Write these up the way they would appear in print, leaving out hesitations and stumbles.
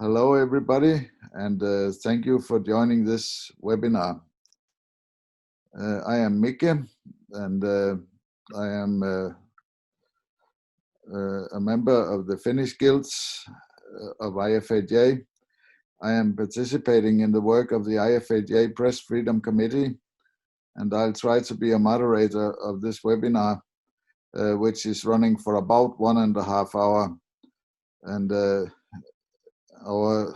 Hello, everybody, and thank you for joining this webinar. I am Micke, and I am a member of the Finnish guilds of IFAJ. I am participating in the work of the IFAJ Press Freedom Committee, and I'll try to be a moderator of this webinar, which is running for about 1.5 hours. And our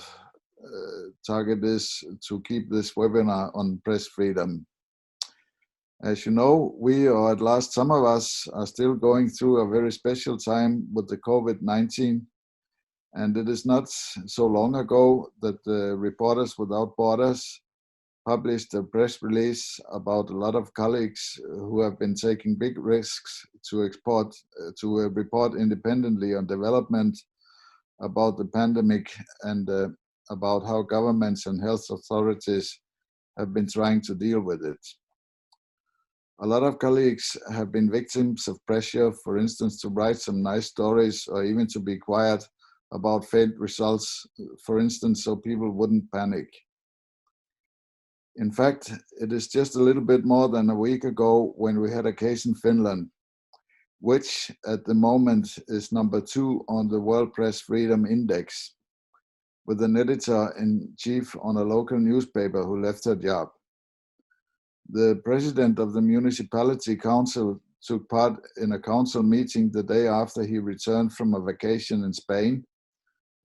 target is to keep this webinar on press freedom. As you know, we, or at last some of us, are still going through a very special time with the COVID-19. And it is not so long ago that the Reporters Without Borders published a press release about a lot of colleagues who have been taking big risks to report independently on development about the pandemic and about how governments and health authorities have been trying to deal with it. A lot of colleagues have been victims of pressure, for instance, to write some nice stories or even to be quiet about failed results, for instance, so people wouldn't panic. In fact, it is just a little bit more than a week ago when we had a case in Finland, which at the moment is number 2 on the World Press Freedom Index, with an editor-in-chief on a local newspaper who left her job. The president of the municipality council took part in a council meeting the day after he returned from a vacation in Spain,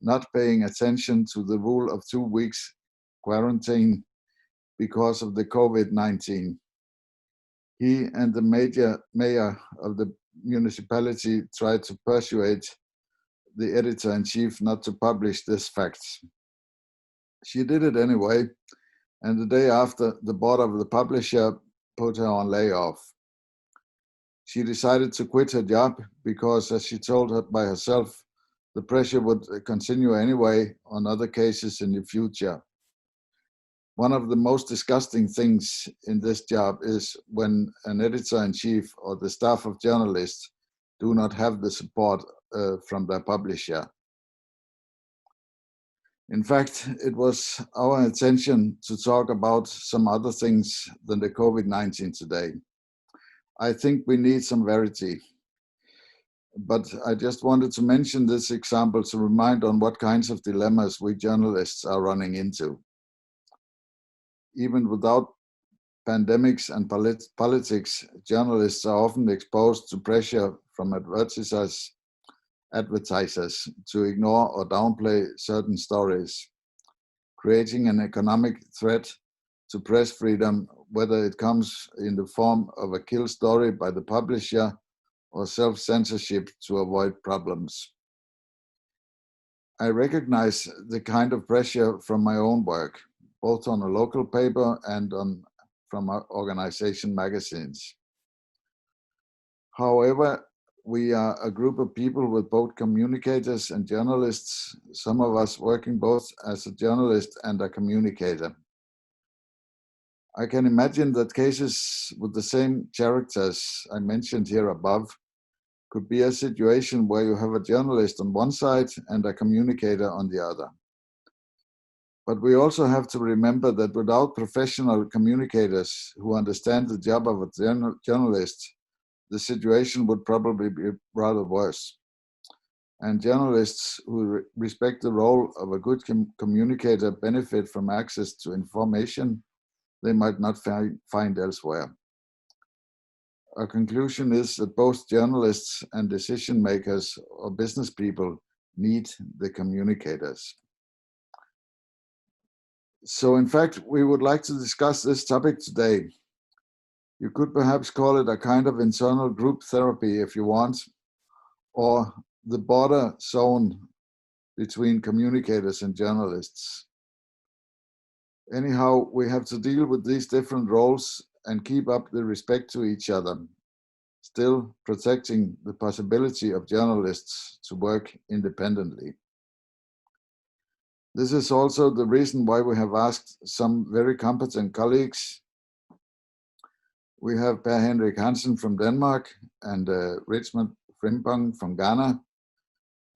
not paying attention to the rule of 2 weeks quarantine because of the COVID-19. He and the mayor of the municipality tried to persuade the editor-in-chief not to publish this fact. She did it anyway, and the day after, the board of the publisher put her on layoff. She decided to quit her job because, as she told her by herself, the pressure would continue anyway on other cases in the future. One of the most disgusting things in this job is when an editor-in-chief or the staff of journalists do not have the support from their publisher. In fact, it was our intention to talk about some other things than the COVID-19 today. I think we need some verity. But I just wanted to mention this example to remind on what kinds of dilemmas we journalists are running into. Even without pandemics and politics, journalists are often exposed to pressure from advertisers to ignore or downplay certain stories, creating an economic threat to press freedom, whether it comes in the form of a kill story by the publisher or self-censorship to avoid problems. I recognize the kind of pressure from my own work, both on a local paper and from our organization magazines. However, we are a group of people with both communicators and journalists, some of us working both as a journalist and a communicator. I can imagine that cases with the same characters I mentioned here above could be a situation where you have a journalist on one side and a communicator on the other. But we also have to remember that without professional communicators who understand the job of a journalist, the situation would probably be rather worse. And journalists who respect the role of a good communicator benefit from access to information they might not find elsewhere. Our conclusion is that both journalists and decision makers or business people need the communicators. So in fact, we would like to discuss this topic today. You could perhaps call it a kind of internal group therapy if you want, or the border zone between communicators and journalists. Anyhow, we have to deal with these different roles and keep up the respect to each other, still protecting the possibility of journalists to work independently. This is also the reason why we have asked some very competent colleagues. We have Henrik Hansen from Denmark and Richmond Frimpong from Ghana.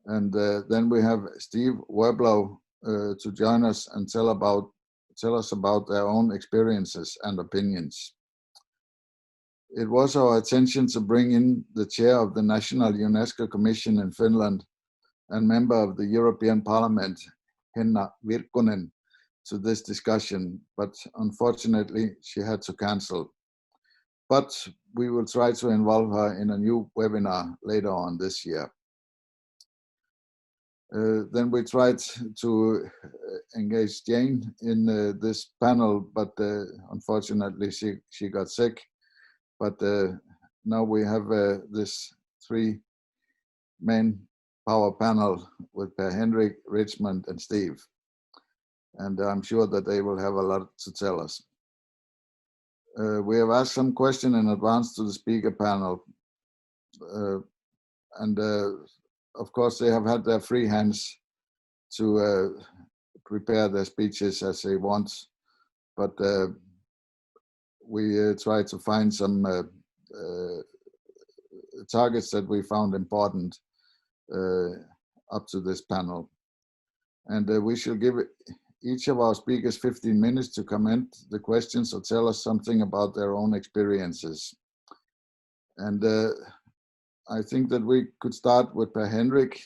And then we have Steve Werblow to join us and tell us about their own experiences and opinions. It was our intention to bring in the chair of the National UNESCO Commission in Finland and member of the European Parliament, Henrik, to this discussion, but unfortunately she had to cancel. But we will try to involve her in a new webinar later on this year. Then we tried to engage Jane in this panel, but unfortunately she got sick. But now we have this three-man power panel with Henrik, Richmond, and Steve. And I'm sure that they will have a lot to tell us. We have asked some questions in advance to the speaker panel. Of course, they have had their free hands to prepare their speeches as they want. But we try to find some targets that we found important up to this panel. And we shall give each of our speakers 15 minutes to comment the questions or tell us something about their own experiences. And I think that we could start with Per Henrik.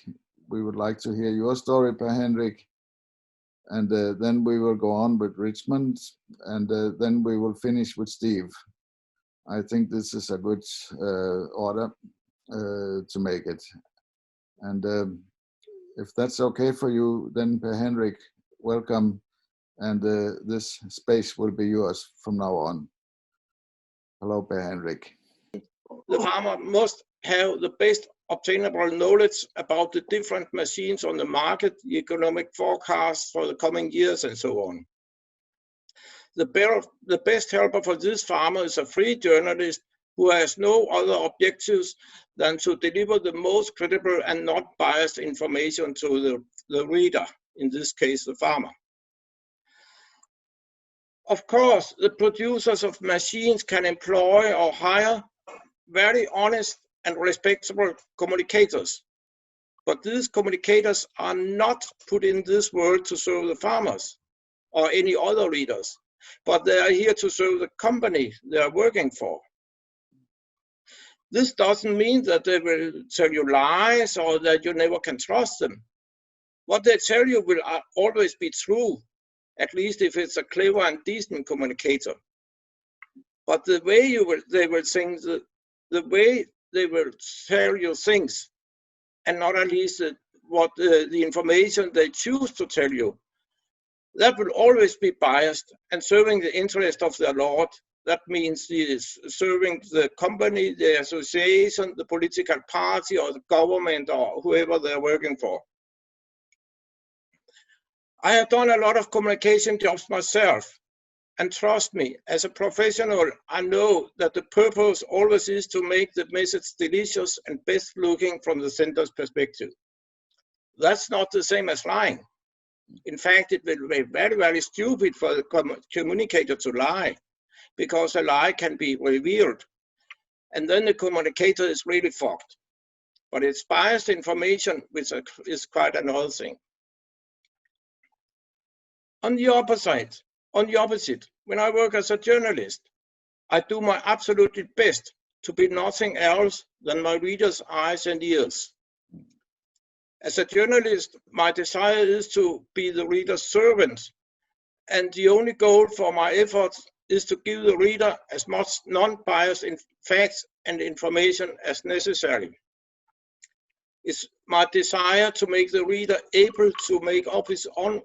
We would like to hear your story, Per Henrik. And then we will go on with Richmond, and then we will finish with Steve. I think this is a good order to make it. And if that's okay for you, then Per Henrik, welcome. And this space will be yours from now on. Hello, Per Henrik. The farmer must have the best obtainable knowledge about the different machines on the market, the economic forecasts for the coming years, and so on. The best helper for this farmer is a free journalist who has no other objectives than to deliver the most credible and not biased information to the reader, in this case, the farmer. Of course, the producers of machines can employ or hire very honest and respectable communicators. But these communicators are not put in this world to serve the farmers or any other readers, but they are here to serve the company they are working for. This doesn't mean that they will tell you lies or that you never can trust them. What they tell you will always be true, at least if it's a clever and decent communicator. But the way they will tell you things, and not at least the information they choose to tell you, that will always be biased and serving the interest of their lord. That means serving the company, the association, the political party, or the government, or whoever they're working for. I have done a lot of communication jobs myself. And trust me, as a professional, I know that the purpose always is to make the message delicious and best looking from the sender's perspective. That's not the same as lying. In fact, it will be very, very stupid for the communicator to lie, because a lie can be revealed. And then the communicator is really fucked. But it's biased information, which is quite another thing. On the opposite, when I work as a journalist, I do my absolutely best to be nothing else than my readers' eyes and ears. As a journalist, my desire is to be the reader's servant, and the only goal for my efforts is to give the reader as much non-biased facts and information as necessary. It's my desire to make the reader able to make up his own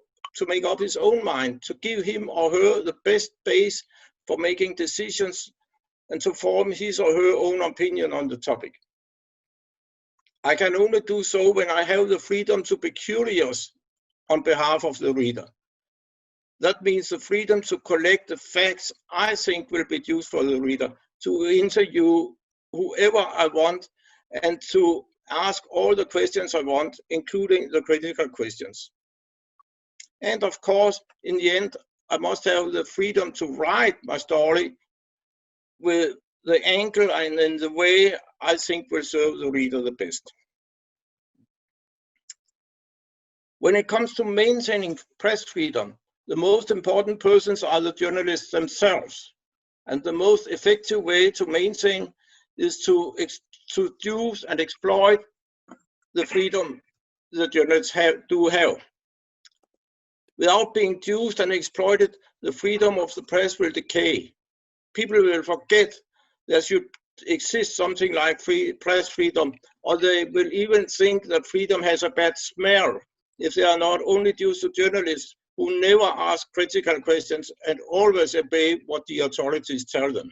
mind, to give him or her the best base for making decisions and to form his or her own opinion on the topic. I can only do so when I have the freedom to be curious on behalf of the reader. That means the freedom to collect the facts I think will be used for the reader, to interview whoever I want, and to ask all the questions I want, including the critical questions. And of course, in the end, I must have the freedom to write my story with the angle and in the way I think will serve the reader the best. When it comes to maintaining press freedom, the most important persons are the journalists themselves. And the most effective way to maintain is to use and exploit the freedom the journalists do have. Without being used and exploited, the freedom of the press will decay. People will forget there should exist something like press freedom, or they will even think that freedom has a bad smell if they are not only due to journalists who never ask critical questions and always obey what the authorities tell them.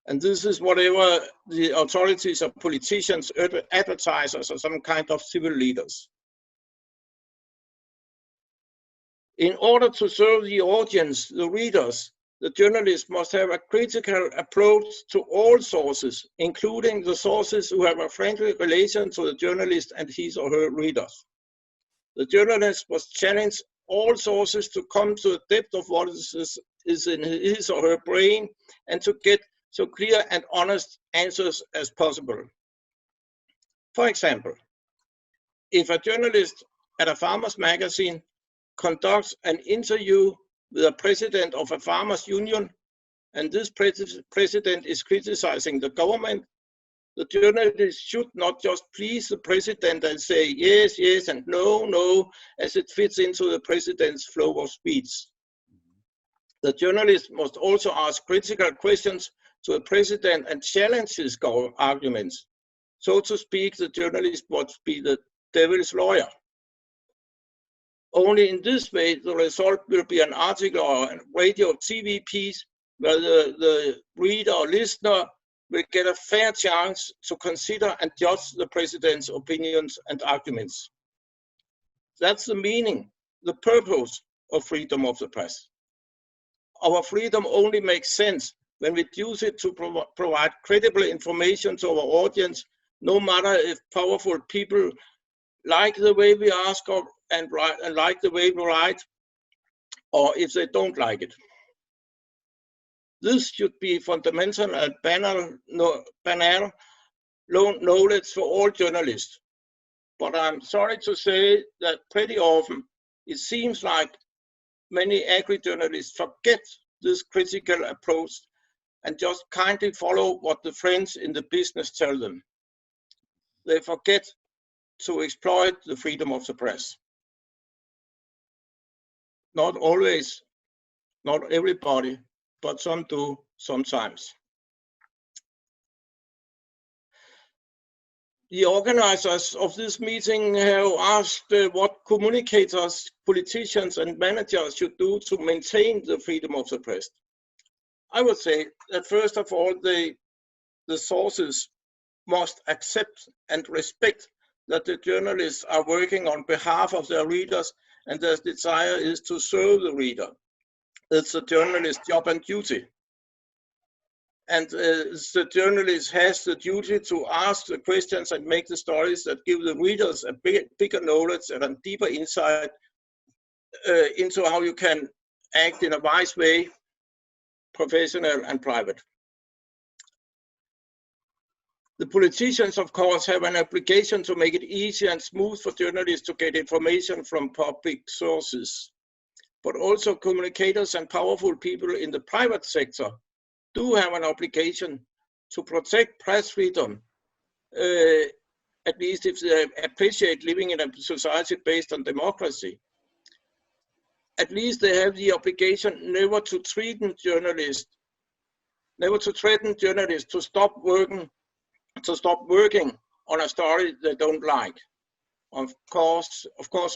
And this is whatever the authorities or politicians, advertisers, or some kind of civil leaders. In order to serve the audience, the readers, the journalist must have a critical approach to all sources, including the sources who have a friendly relation to the journalist and his or her readers. The journalist must challenge all sources to come to the depth of what is in his or her brain and to get so clear and honest answers as possible. For example, if a journalist at a farmer's magazine conducts an interview with a president of a farmers' union, and this president is criticizing the government, the journalist should not just please the president and say yes, yes, and no, no, as it fits into the president's flow of speech. The journalist must also ask critical questions to the president and challenge his arguments. So to speak, the journalist must be the devil's lawyer. Only in this way, the result will be an article or a radio or TV piece where the reader or listener will get a fair chance to consider and judge the president's opinions and arguments. That's the meaning, the purpose of freedom of the press. Our freedom only makes sense when we use it to provide credible information to our audience, no matter if powerful people like the way we ask and like the way we write, or if they don't like it. This should be fundamental and banal knowledge for all journalists. But I'm sorry to say that pretty often it seems like many agri-journalists forget this critical approach and just kindly follow what the friends in the business tell them. They forget to exploit the freedom of the press. Not always, not everybody, but some do sometimes. The organizers of this meeting have asked what communicators, politicians, and managers should do to maintain the freedom of the press. I would say that first of all, the sources must accept and respect that the journalists are working on behalf of their readers and their desire is to serve the reader. It's the journalist's job and duty. And the journalist has the duty to ask the questions and make the stories that give the readers a bigger knowledge and a deeper insight into how you can act in a wise way, professional and private. The politicians, of course, have an obligation to make it easy and smooth for journalists to get information from public sources. But also communicators and powerful people in the private sector do have an obligation to protect press freedom, at least if they appreciate living in a society based on democracy. At least they have the obligation never to threaten journalists to stop working on a story they don't like. Of course,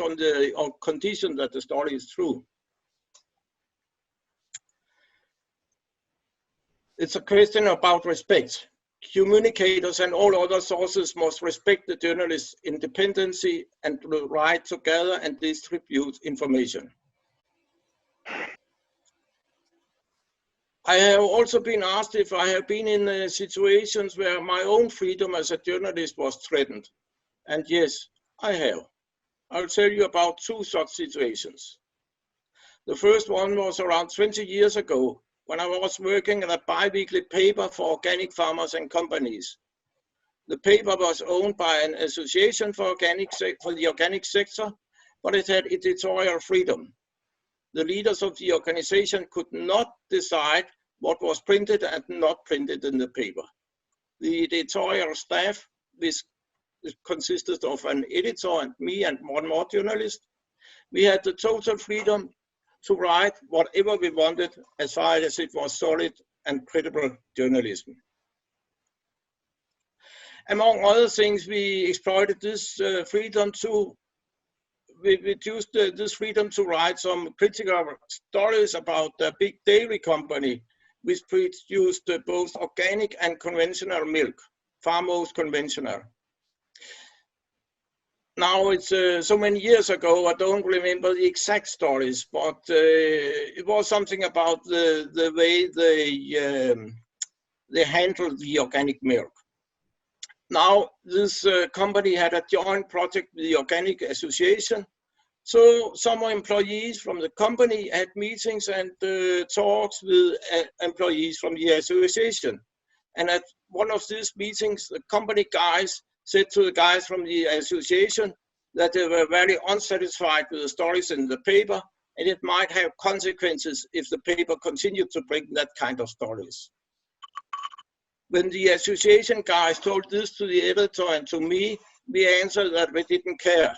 on condition that the story is true. It's a question about respect. Communicators and all other sources must respect the journalist's independence and the right to gather and distribute information. I have also been asked if I have been in situations where my own freedom as a journalist was threatened. And yes, I have. I'll tell you about two such situations. The first one was around 20 years ago, when I was working in a bi-weekly paper for organic farmers and companies. The paper was owned by an association for the organic sector, but it had editorial freedom. The leaders of the organization could not decide what was printed and not printed in the paper. The editorial staff, which consisted of an editor and me and one more journalist, we had the total freedom to write whatever we wanted as far as it was solid and credible journalism. Among other things, we exploited this freedom to this freedom to write some critical stories about a big dairy company which produced both organic and conventional milk, far most conventional. Now it's so many years ago, I don't remember the exact stories, but it was something about the way they handled the organic milk. Now this company had a joint project with the Organic Association, so some employees from the company had meetings and talks with employees from the association. And at one of these meetings, the company guys said to the guys from the association that they were very unsatisfied with the stories in the paper, and it might have consequences if the paper continued to bring that kind of stories. When the association guys told this to the editor and to me, we answered that we didn't care.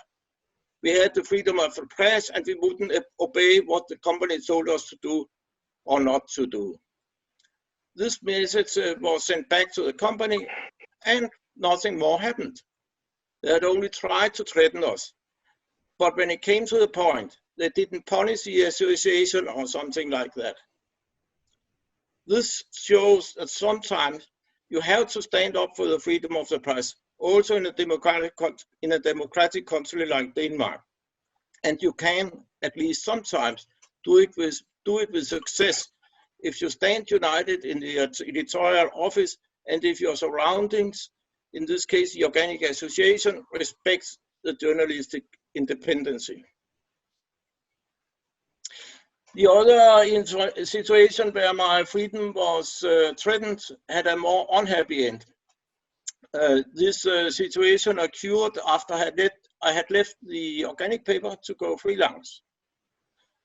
We had the freedom of the press and we wouldn't obey what the company told us to do or not to do. This message was sent back to the company and nothing more happened. They had only tried to threaten us. But when it came to the point, they didn't punish the association or something like that. This shows that sometimes you have to stand up for the freedom of the press, also in a democratic country like Denmark. And you can, at least sometimes, do it with success if you stand united in the editorial office and if your surroundings, in this case the Organic Association, respects the journalistic independency. The other situation where my freedom was threatened had a more unhappy end. This situation occurred after I had left the organic paper to go freelance.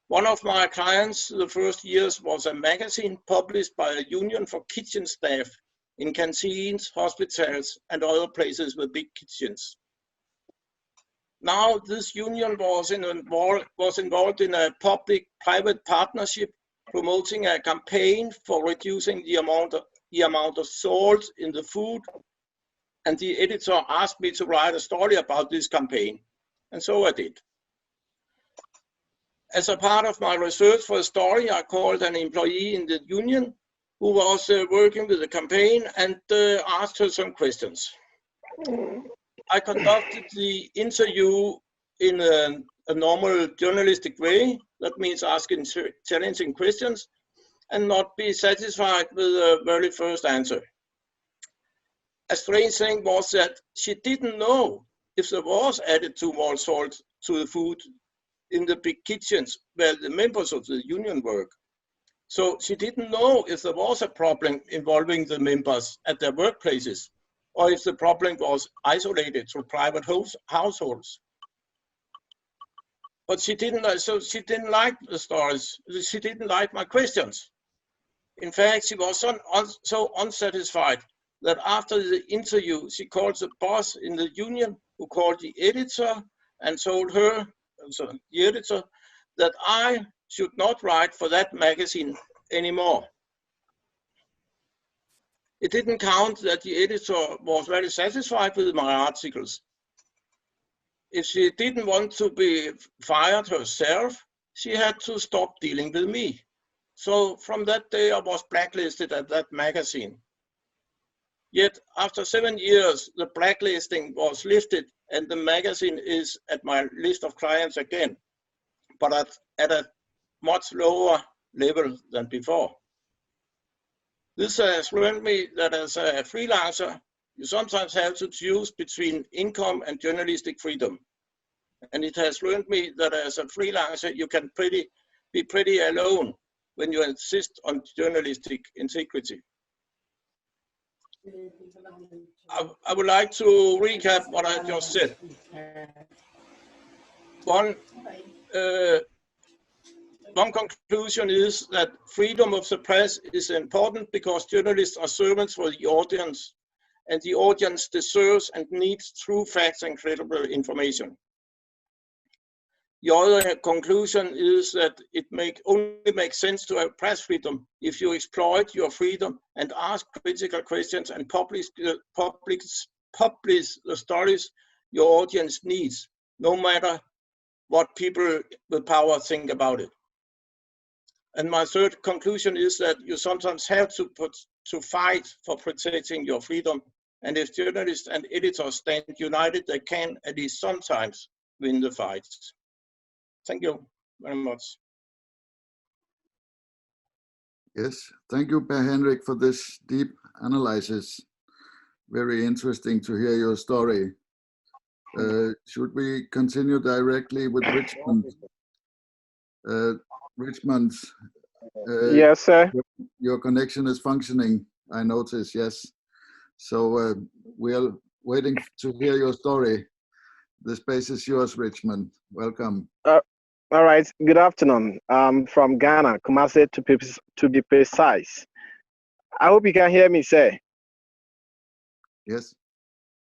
One of my clients the first years was a magazine published by a union for kitchen staff in canteens, hospitals, and other places with big kitchens. Now this union was involved in a public-private partnership promoting a campaign for reducing the amount of salt in the food, and the editor asked me to write a story about this campaign, and so I did. As a part of my research for the story, I called an employee in the union who was working with the campaign and asked her some questions. I conducted the interview in a normal journalistic way. That means asking challenging questions and not be satisfied with the very first answer. A strange thing was that she didn't know if there was added too much salt to the food in the big kitchens where the members of the union work. So she didn't know if there was a problem involving the members at their workplaces, or if the problem was isolated to private households. But she didn't like the stories. She didn't like my questions. In fact, she was so unsatisfied that after the interview, she called the boss in the union, who called the editor and told her, so the editor, that I should not write for that magazine anymore. It didn't count that the editor was very satisfied with my articles. If she didn't want to be fired herself, she had to stop dealing with me. So from that day, I was blacklisted at that magazine. Yet after 7 years, the blacklisting was lifted and the magazine is at my list of clients again, but at a much lower level than before. This has learned me that as a freelancer, you sometimes have to choose between income and journalistic freedom. And it has learned me that as a freelancer, you can be pretty alone when you insist on journalistic integrity. I would like to recap what I just said. One conclusion is that freedom of the press is important because journalists are servants for the audience, and the audience deserves and needs true facts and credible information. The other conclusion is that it only makes sense to have press freedom if you exploit your freedom and ask critical questions and publish the stories your audience needs, no matter what people with power think about it. And my third conclusion is that you sometimes have to fight for protecting your freedom. And if journalists and editors stand united, they can at least sometimes win the fights. Thank you very much. Yes, thank you, Per Henrik, for this deep analysis. Very interesting to hear your story. Should we continue directly with Richmond? Richmond, yes, sir. Your connection is functioning, I notice, yes. So we're waiting to hear your story. The space is yours, Richmond. Welcome. All right, good afternoon. I'm from Ghana, Kumasi to be precise. I hope you can hear me, sir. Yes,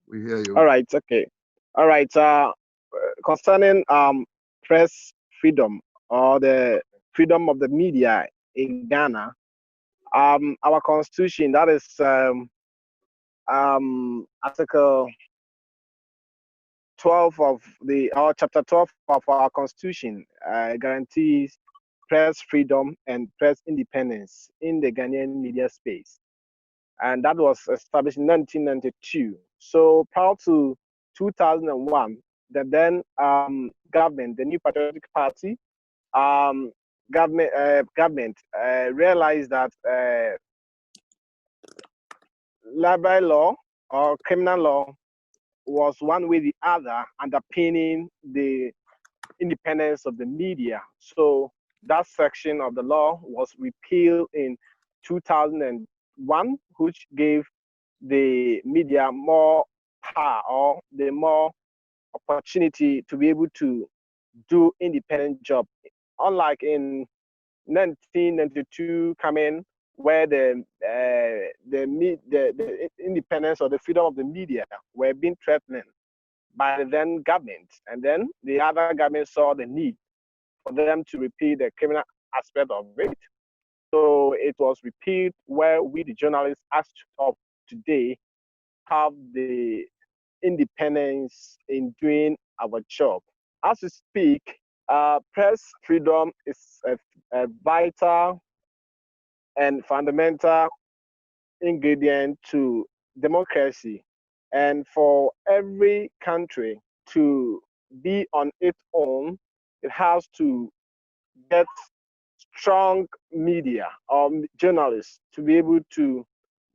we hear you. All right, okay. All right, concerning press freedom or the freedom of the media in Ghana, our constitution, that is Article 12 of Chapter 12 of our constitution guarantees press freedom and press independence in the Ghanaian media space. And that was established in 1992. So prior to 2001, the then government, the New Patriotic Party, government realized that libel law or criminal law was one way or the other underpinning the independence of the media. So that section of the law was repealed in 2001, which gave the media more power or the more opportunity to be able to do independent job. Unlike in 1992 coming, where the independence or the freedom of the media were being threatened by the then government, and then the other government saw the need for them to repeal the criminal aspect of it. So it was repealed, where we, the journalists, as of today, have the independence in doing our job. As we speak, press freedom is a vital and fundamental ingredient to democracy. And for every country to be on its own, it has to get strong media or journalists to be able to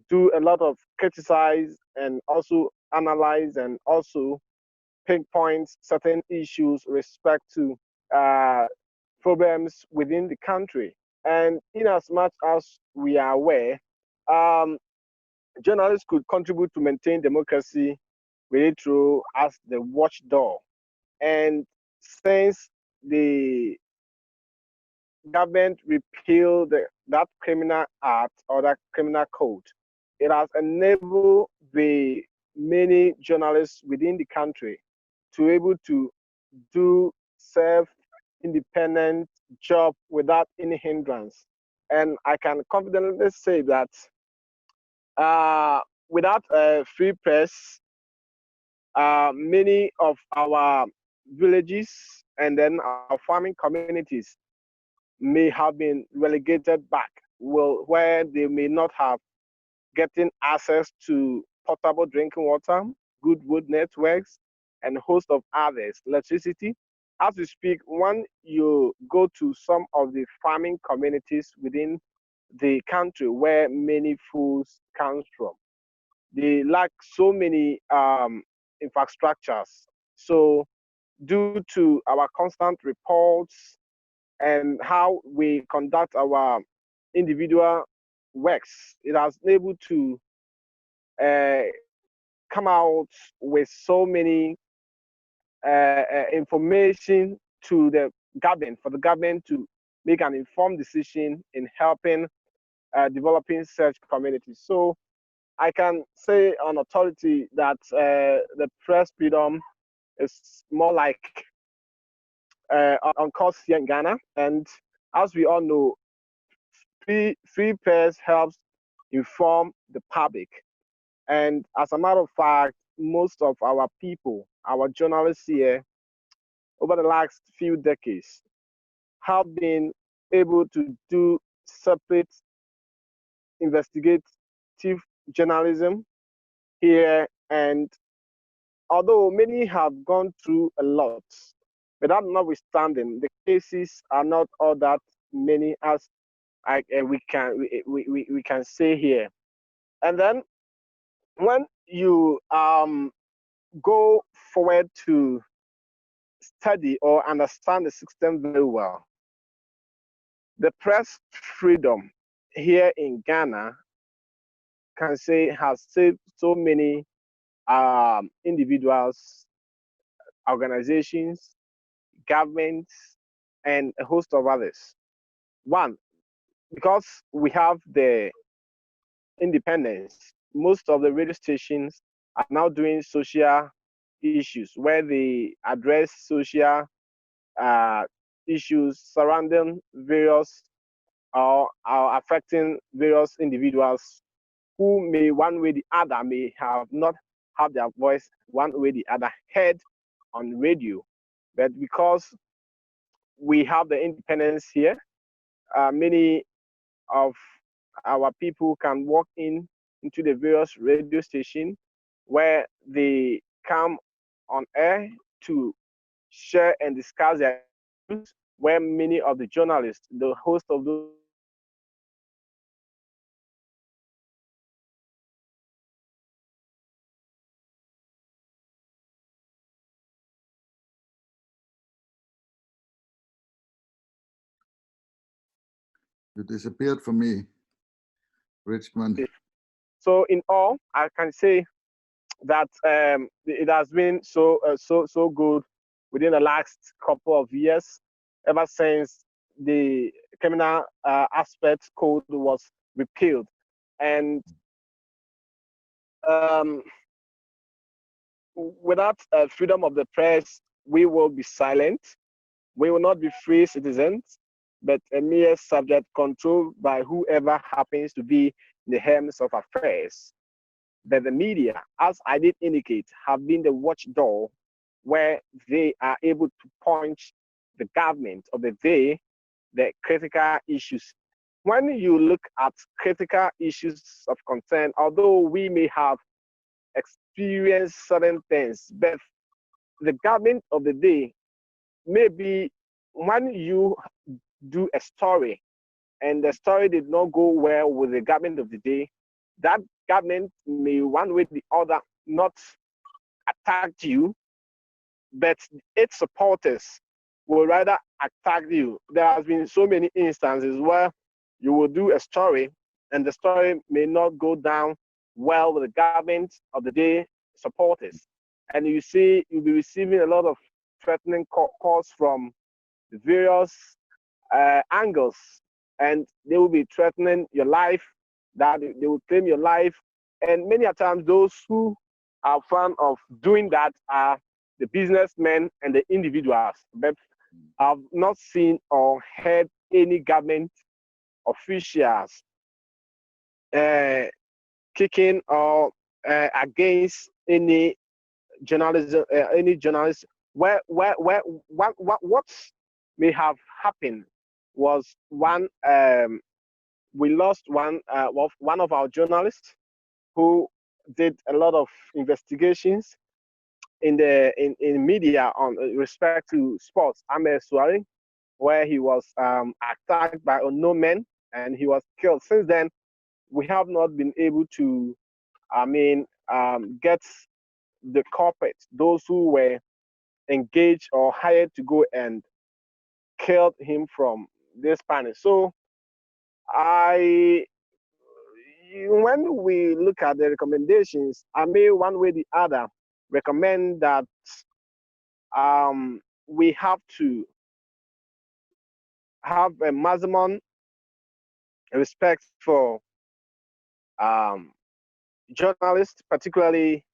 do a lot of criticize and also analyze and also pinpoint certain issues respect to problems within the country. And in as much as we are aware, journalists could contribute to maintain democracy really through as the watchdog. And since the government repealed that criminal act or that criminal code, it has enabled the many journalists within the country to be able to do self-independent job without any hindrance. And I can confidently say that without a free press, many of our villages and then our farming communities may have been relegated back, where they may not have getting access to potable drinking water, good wood networks, and a host of others, electricity. As we speak, when you go to some of the farming communities within the country where many foods comes from, they lack so many infrastructures. So due to our constant reports and how we conduct our individual works, it has been able to come out with so many information to the government, for the government to make an informed decision in helping developing such communities. So I can say on authority that the press freedom is more like on course here in Ghana. And as we all know, free press helps inform the public. And as a matter of fact, most of our people, our journalists here, over the last few decades, have been able to do separate investigative journalism here. And although many have gone through a lot, but that notwithstanding, the cases are not all that many as we can say here. And then when you go forward to study or understand the system very well, the press freedom here in Ghana can say has saved so many individuals, organizations, governments, and a host of others. One, because we have the independence, most of the radio stations are now doing social issues where they address social issues surrounding various or affecting various individuals who may one way or the other may have not have their voice one way or the other heard on radio. But because we have the independence here, many of our people can walk into the various radio stations where they come on air to share and discuss their views, where many of the journalists, the host of those You disappeared from me, Richmond. So in all, I can say that it has been so good within the last couple of years, ever since the criminal aspect code was repealed, and without freedom of the press, we will be silent. We will not be free citizens, but a mere subject controlled by whoever happens to be in the helms of affairs. But the media, as I did indicate, have been the watchdog where they are able to punch the government of the day, the critical issues. When you look at critical issues of concern, although we may have experienced certain things, but the government of the day, maybe when you do a story and the story did not go well with the government of the day, that government may one way or the other not attack you, but its supporters will rather attack you. There has been so many instances where you will do a story and the story may not go down well with the government of the day supporters. And you see, you'll be receiving a lot of threatening calls from various angles, and they will be threatening your life, that they will claim your life. And many a times those who are fond of doing that are the businessmen and the individuals, but I've not seen or heard any government officials kicking or against any journalism, any journalist. What may have happened was one, we lost one of our journalists who did a lot of investigations in media on respect to sports. Ahmed Suari, where he was attacked by unknown men and he was killed. Since then, we have not been able to, get the culprits, those who were engaged or hired to go and killed him from this panic. So when we look at the recommendations, I may one way or the other recommend that we have to have a maximum respect for journalists, particularly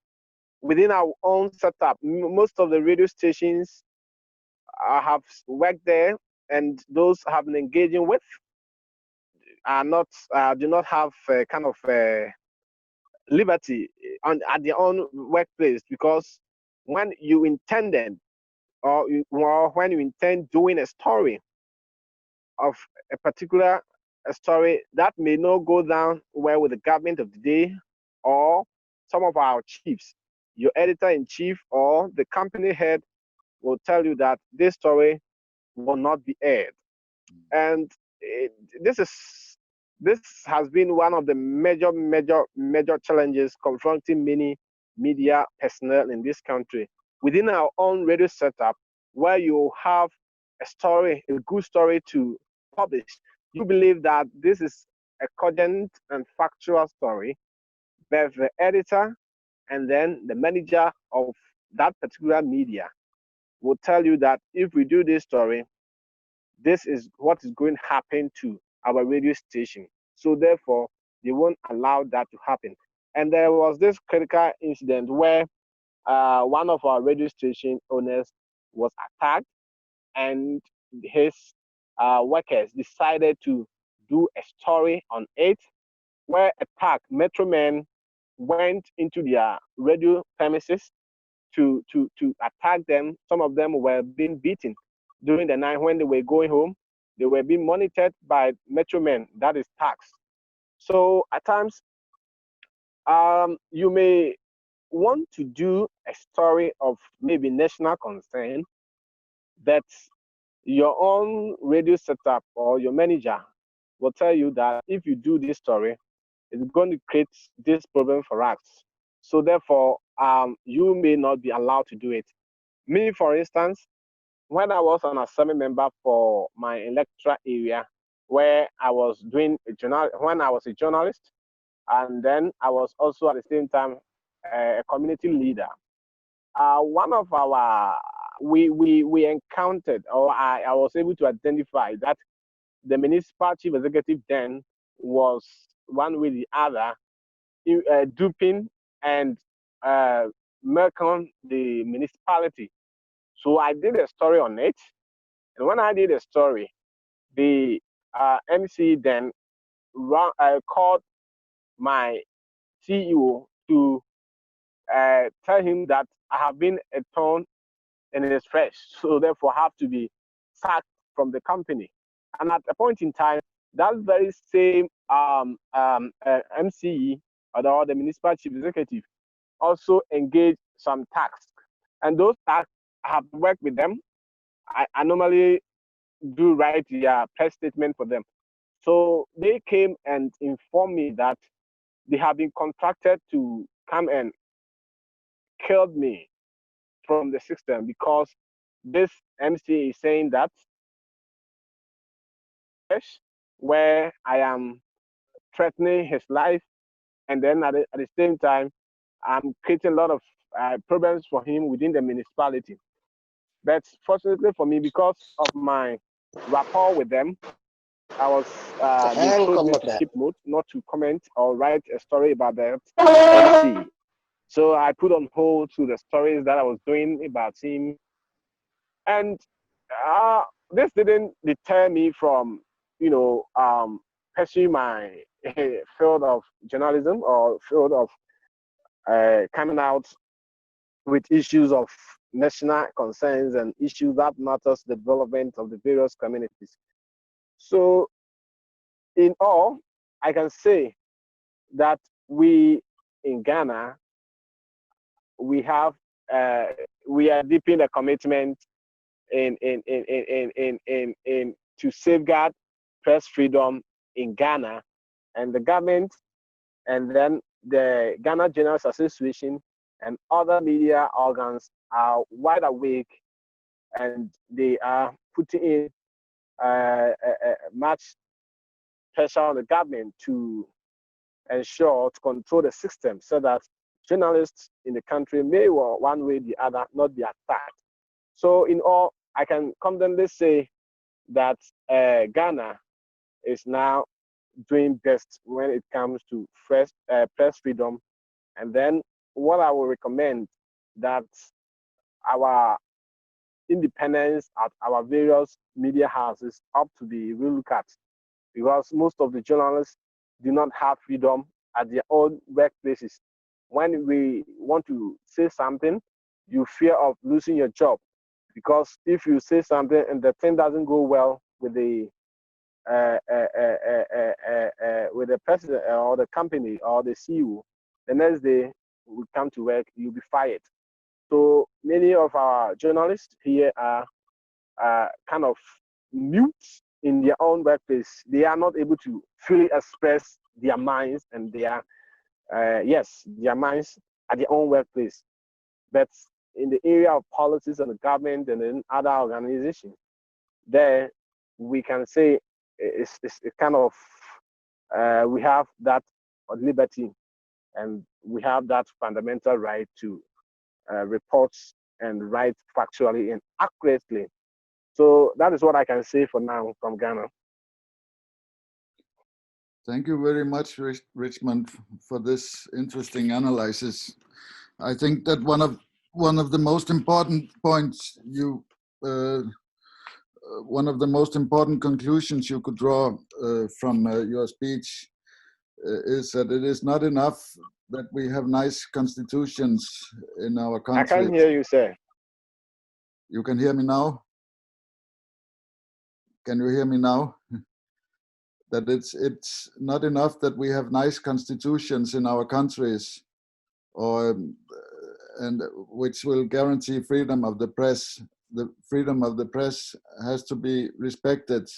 within our own setup. Most of the radio stations I have worked there, and those I have been engaging with are not do not have a kind of liberty at their own workplace, because when you intended or when you intend doing a story of a particular story that may not go down well with the government of the day or some of our chiefs, your editor-in-chief or the company head will tell you that this story will not be aired. And this has been one of the major challenges confronting many media personnel in this country. Within our own radio setup, where you have a story, a good story to publish, you believe that this is a cogent and factual story, but the editor and then the manager of that particular media will tell you that if we do this story, this is what is going to happen to our radio station. So therefore, they won't allow that to happen. And there was this critical incident where one of our radio station owners was attacked, and his workers decided to do a story on it, where Metro men went into their radio premises to attack them. Some of them were being beaten during the night when they were going home. They were being monitored by Metro men, that is tax. So at times, you may want to do a story of maybe national concern, but your own radio setup or your manager will tell you that if you do this story, it's going to create this problem for us. So therefore, you may not be allowed to do it. Me, for instance, when I was an assembly member for my electoral area, where I was doing when I was a journalist, and then I was also at the same time a community leader. One of our we encountered, or I was able to identify that the municipal chief executive then was one with the other duping and milking the municipality. So I did a story on it, and when I did a story, the MC then called my CEO to tell him that I have been a thorn in his flesh, so therefore have to be sacked from the company. And at a point in time, that very same MCE, or the municipal chief executive, also engaged some tasks. And those tasks, I have worked with them. I normally do write the press statement for them. So they came and informed me that they have been contracted to come and kill me from the system, because this MC is saying that where I am threatening his life, and then at the same time, I'm creating a lot of problems for him within the municipality. But fortunately for me, because of my rapport with them, I was they told me to keep note, not to comment or write a story about the MC. So I put on hold to the stories that I was doing about him, and this didn't deter me from, pursuing my field of journalism or field of coming out with issues of national concerns and issues that matters the development of the various communities. So in all, I can say that we in Ghana, we are deepening the commitment in to safeguard press freedom in Ghana, and the government, and then the Ghana Journalists Association and other media organs are wide awake, and they are putting in much pressure on the government to ensure to control the system so that journalists in the country may, one way or the other, not be attacked. So in all, I can confidently say that Ghana is now doing best when it comes to press freedom. And then what I will recommend that our independence at our various media houses up to be relooked at, because most of the journalists do not have freedom at their own workplaces. When we want to say something, you fear of losing your job, because if you say something and the thing doesn't go well with the president or the company or the CEO, the next day we come to work, you'll be fired. So many of our journalists here are kind of mute in their own workplace. They are not able to freely express their minds and their minds at their own workplace. But in the area of politics and the government and in other organizations, there we can say it's kind of we have that liberty and we have that fundamental right to report and write factually and accurately. So that is what I can say for now from Ghana. Thank you very much, Richmond, for this interesting analysis. I think that one of the most important points one of the most important conclusions you could draw from your speech is that it is not enough that we have nice constitutions in our country. I can't hear you, sir. You can hear me now? Can you hear me now? That it's not enough that we have nice constitutions in our countries, and which will guarantee freedom of the press. The freedom of the press has to be respected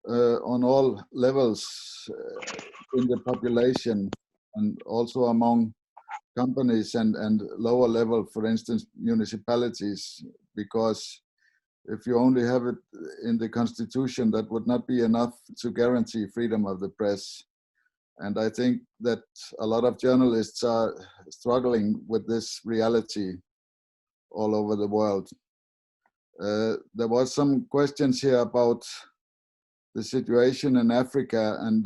on all levels in the population, and also among companies and lower level, for instance, municipalities, because if you only have it in the constitution, that would not be enough to guarantee freedom of the press. And I think that a lot of journalists are struggling with this reality all over the world. There was some questions here about the situation in Africa, and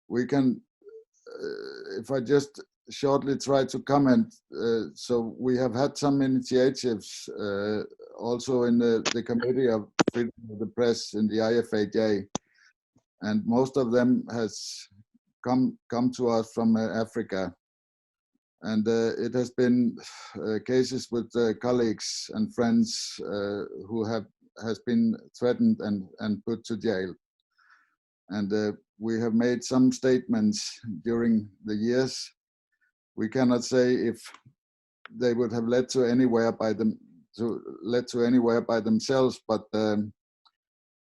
we can, if I just shortly try to comment, so we have had some initiatives also in the Committee of Freedom of the Press in the IFAJ, and most of them has come to us from Africa. And it has been cases with colleagues and friends who has been threatened and put to jail. And we have made some statements during the years. We cannot say if they would have led to anywhere by themselves, but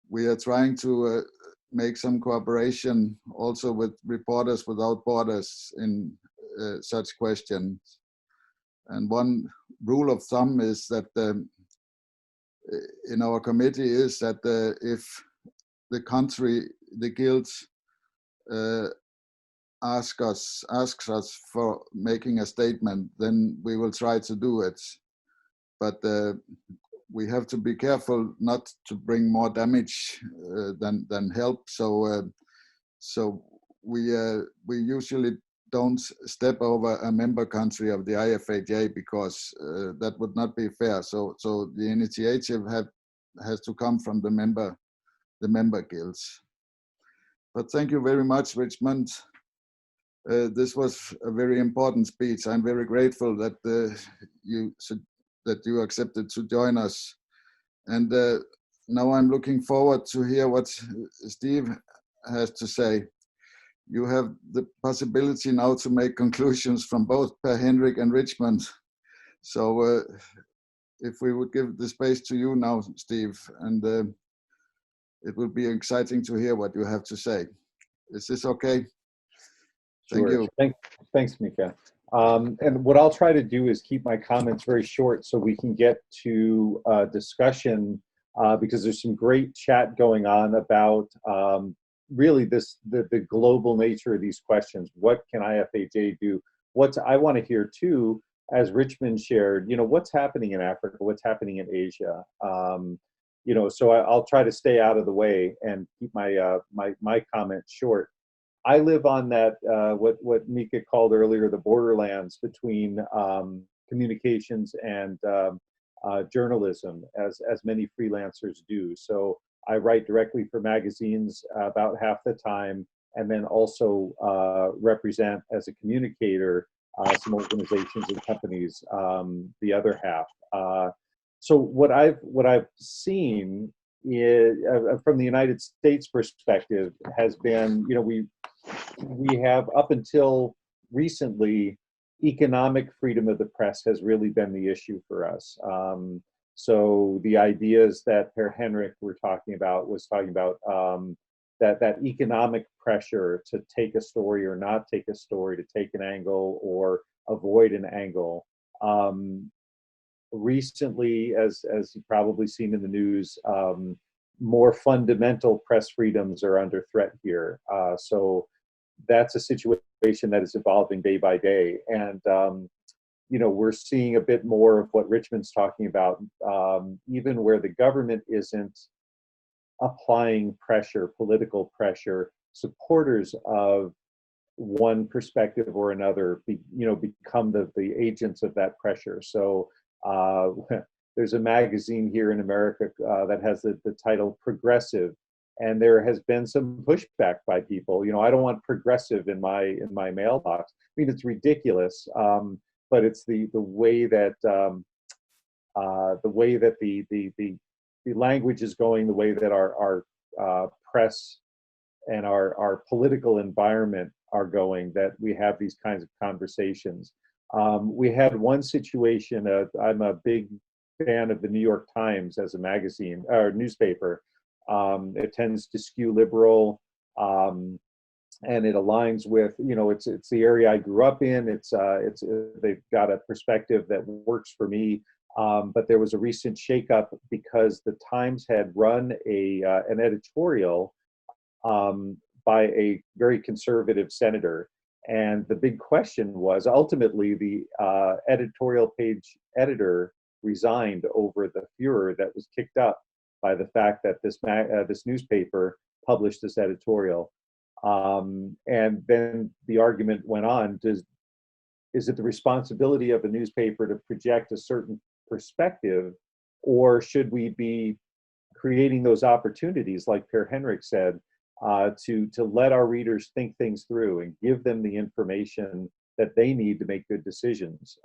we are trying to make some cooperation also with Reporters Without Borders in such questions. And one rule of thumb is that in our committee is that if the country, the guilds, asks us for making a statement, then we will try to do it. But we have to be careful not to bring more damage than help. So we usually don't step over a member country of the IFAJ, because that would not be fair. So the initiative has to come from the member guilds. But thank you very much, Richmond. This was a very important speech. I'm very grateful that you accepted to join us. And now I'm looking forward to hear what Steve has to say. You have the possibility now to make conclusions from both Per Henrik and Richmond. So if we would give the space to you now, Steve, and it would be exciting to hear what you have to say. Is this okay? Thank Sure. you. Thanks, Micke. And what I'll try to do is keep my comments very short so we can get to discussion, because there's some great chat going on about really the global nature of these questions. What can IFAJ do? I want to hear too, as Richmond shared, what's happening in Africa, what's happening in Asia. So I'll try to stay out of the way and keep my comments short. I live on that what Micke called earlier the borderlands between communications and journalism, as many freelancers do. So I write directly for magazines about half the time, and then also represent as a communicator some organizations and companies the other half. So what I've seen is, from the United States perspective, has been, we have up until recently, economic freedom of the press has really been the issue for us. So the ideas that Henrik was talking about that economic pressure to take a story or not take a story, to take an angle or avoid an angle. Recently, as you've probably seen in the news, more fundamental press freedoms are under threat here. So that's a situation that is evolving day by day. And, we're seeing a bit more of what Richmond's talking about, even where the government isn't applying pressure, political pressure, supporters of one perspective or another, become the agents of that pressure. So there's a magazine here in America that has the title Progressive, and there has been some pushback by people. I don't want progressive in my mailbox. I mean, it's ridiculous, but it's the way that the language is going, the way that our press and our political environment are going, that we have these kinds of conversations. We had one situation. I'm a big fan of the New York Times as a magazine or newspaper. It tends to skew liberal, and it aligns with, it's the area I grew up in. They've got a perspective that works for me. But there was a recent shakeup because the Times had run an editorial by a very conservative senator. And the big question was, ultimately, the editorial page editor resigned over the furor that was kicked up by the fact that this newspaper published this editorial. And then the argument went on, is it the responsibility of a newspaper to project a certain perspective, or should we be creating those opportunities, like Henrik said, to let our readers think things through and give them the information that they need to make good decisions?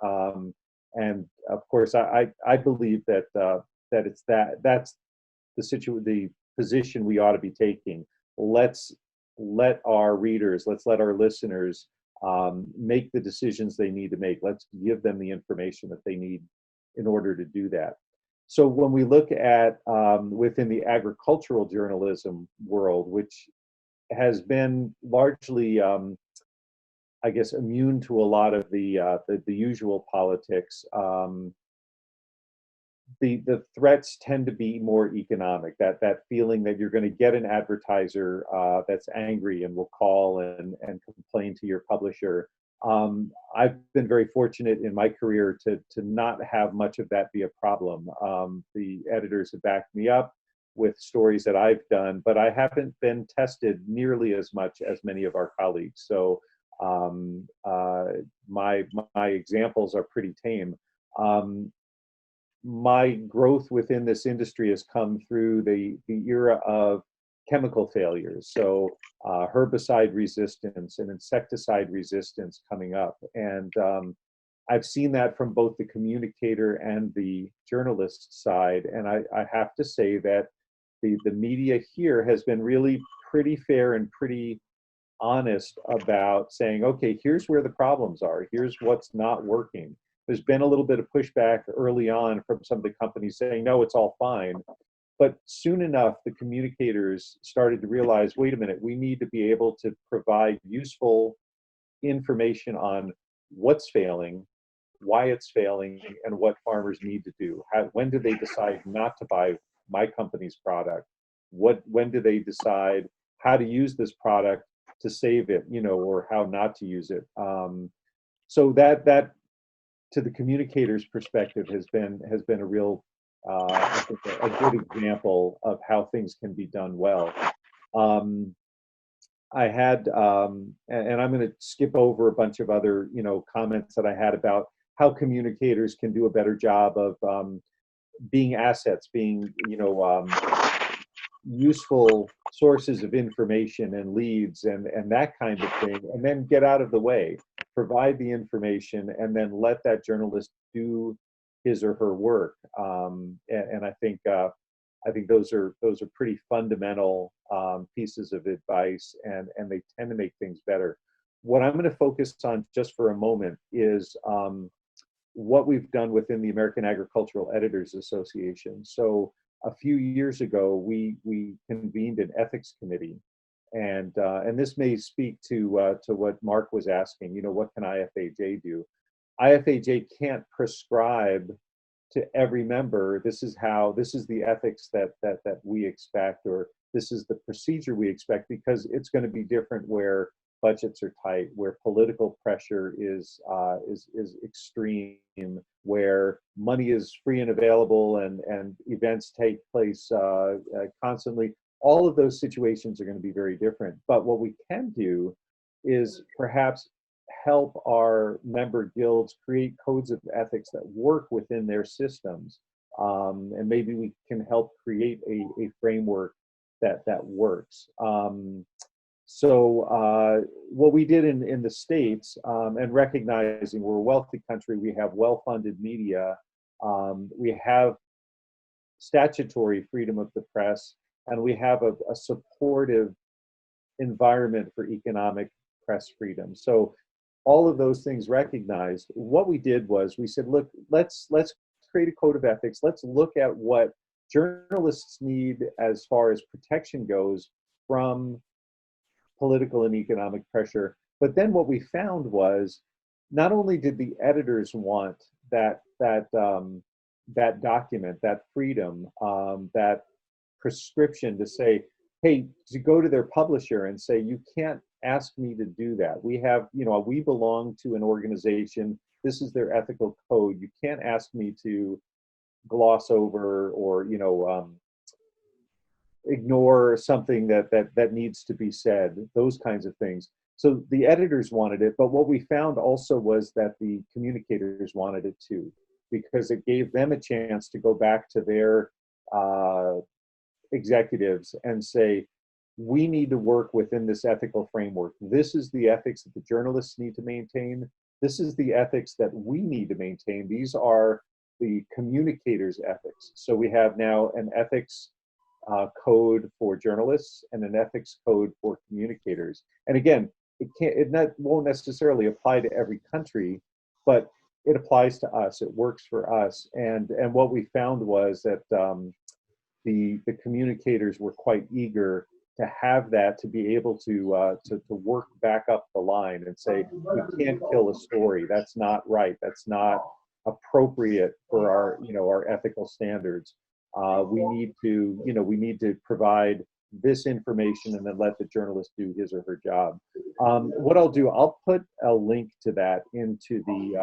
And of course, I believe that that's the position we ought to be taking. Let's let our readers, let's let our listeners make the decisions they need to make. Let's give them the information that they need in order to do that. So when we look at within the agricultural journalism world, which has been largely, I guess, immune to a lot of the usual politics, the threats tend to be more economic. That feeling that you're going to get an advertiser that's angry and will call and complain to your publisher. I've been very fortunate in my career to not have much of that be a problem. The editors have backed me up with stories that I've done, but I haven't been tested nearly as much as many of our colleagues. So my examples are pretty tame. My growth within this industry has come through the era of chemical failures. So herbicide resistance and insecticide resistance coming up. And I've seen that from both the communicator and the journalist side. And I have to say that the media here has been really pretty fair and pretty honest about saying, okay, here's where the problems are. Here's what's not working. There's been a little bit of pushback early on from some of the companies saying, no, it's all fine. But soon enough, the communicators started to realize, wait a minute, we need to be able to provide useful information on what's failing, why it's failing, and what farmers need to do. When do they decide not to buy my company's product? When do they decide how to use this product to save it, or how not to use it. So that to the communicator's perspective has been a real, I think a good example of how things can be done well. I had, and I'm going to skip over a bunch of other, comments that I had about how communicators can do a better job of being assets, being, useful sources of information and leads and that kind of thing, and then get out of the way, provide the information, and then let that journalist do his or her work. And I think those are pretty fundamental pieces of advice, and they tend to make things better. What I'm going to focus on just for a moment is what we've done within the American Agricultural Editors Association. So a few years ago, we convened an ethics committee, and this may speak to what Mark was asking. What can IFAJ do? IFAJ can't prescribe to every member, this is the ethics that we expect, or this is the procedure we expect, because it's going to be different where budgets are tight, where political pressure is extreme, where money is free and available, and events take place constantly. All of those situations are going to be very different. But what we can do is perhaps help our member guilds create codes of ethics that work within their systems, and maybe we can help create a framework that works. So what we did in the States, and recognizing we're a wealthy country, we have well-funded media, we have statutory freedom of the press, and we have a supportive environment for economic press freedom. So all of those things recognized, what we did was we said, look, let's create a code of ethics. Let's look at what journalists need as far as protection goes from political and economic pressure. But then what we found was, not only did the editors want that document, that freedom, that prescription to say, hey, to go to their publisher and say, you can't ask me to do that. We have, we belong to an organization. This is their ethical code. You can't ask me to gloss over or, ignore something that needs to be said, those kinds of things. So the editors wanted it, but what we found also was that the communicators wanted it too, because it gave them a chance to go back to their executives and say, we need to work within this ethical framework. This is the ethics that the journalists need to maintain. This is the ethics that we need to maintain. These are the communicators' ethics. So we have now an ethics code for journalists and an ethics code for communicators. And again, it won't necessarily apply to every country, but it applies to us. It works for us. And what we found was that the communicators were quite eager to have that, to be able to work back up the line and say, we can't kill a story. That's not right. That's not appropriate for our ethical standards. We need to provide this information and then let the journalist do his or her job. What I'll do, I'll put a link to that into the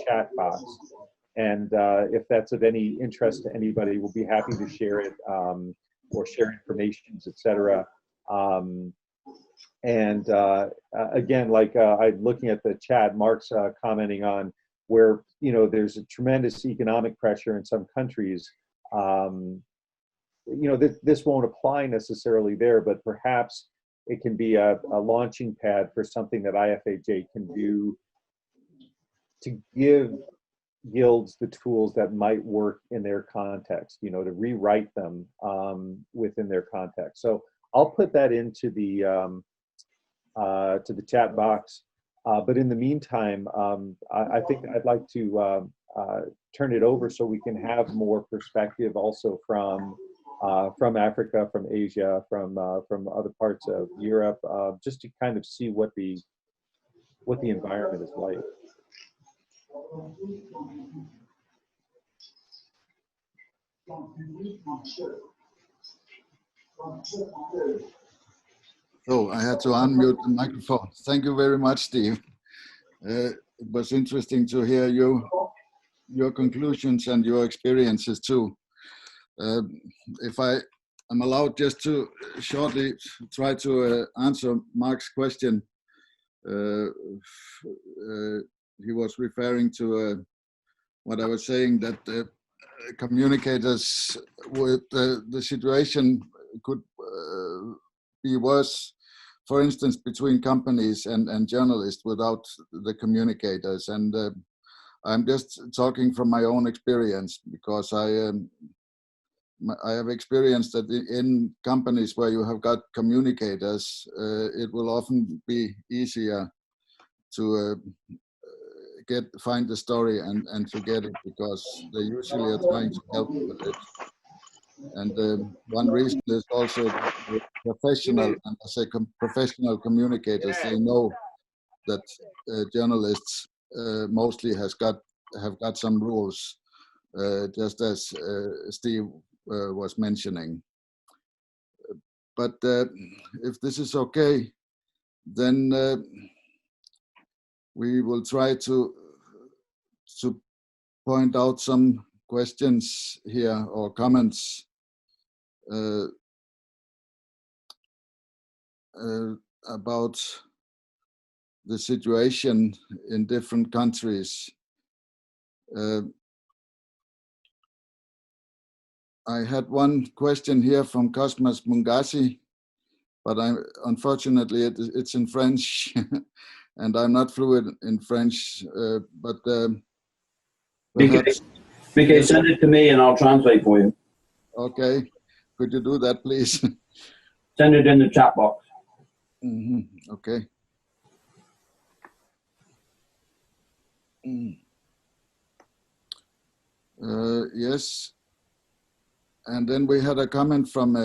chat box. And if that's of any interest to anybody, we'll be happy to share it or share information, etc. Again, like I'm looking at the chat, Mark's commenting on where there's a tremendous economic pressure in some countries. This won't apply necessarily there, but perhaps it can be a launching pad for something that IFAJ can do to give guilds the tools that might work in their context, to rewrite them within their context. So I'll put that into the chat box. But in the meantime, I think I'd like to turn it over so we can have more perspective also from Africa, from Asia, from other parts of Europe, just to kind of see what the environment is like. So I had to unmute the microphone. Thank you very much, Steve. It was interesting to hear your conclusions and your experiences too. If I am allowed just to shortly try to answer Mark's question. He was referring to what I was saying, that communicators with the situation could be worse, for instance, between companies and journalists without the communicators. And I'm just talking from my own experience, because I have experienced that in companies where you have got communicators, it will often be easier to find the story and to get it, because they usually are trying to help with it. And one reason is also professional, and I say professional communicators. They know that journalists mostly have got some rules, just as Steve was mentioning. But if this is okay, then we will try to point out some questions here or comments about the situation in different countries. I had one question here from Cosmas Mungasi, but unfortunately it's in French, and I'm not fluent in French. But perhaps, Micke, send it to me and I'll translate for you. Okay, could you do that, please? Send it in the chat box. Okay. Yes. And then we had a comment from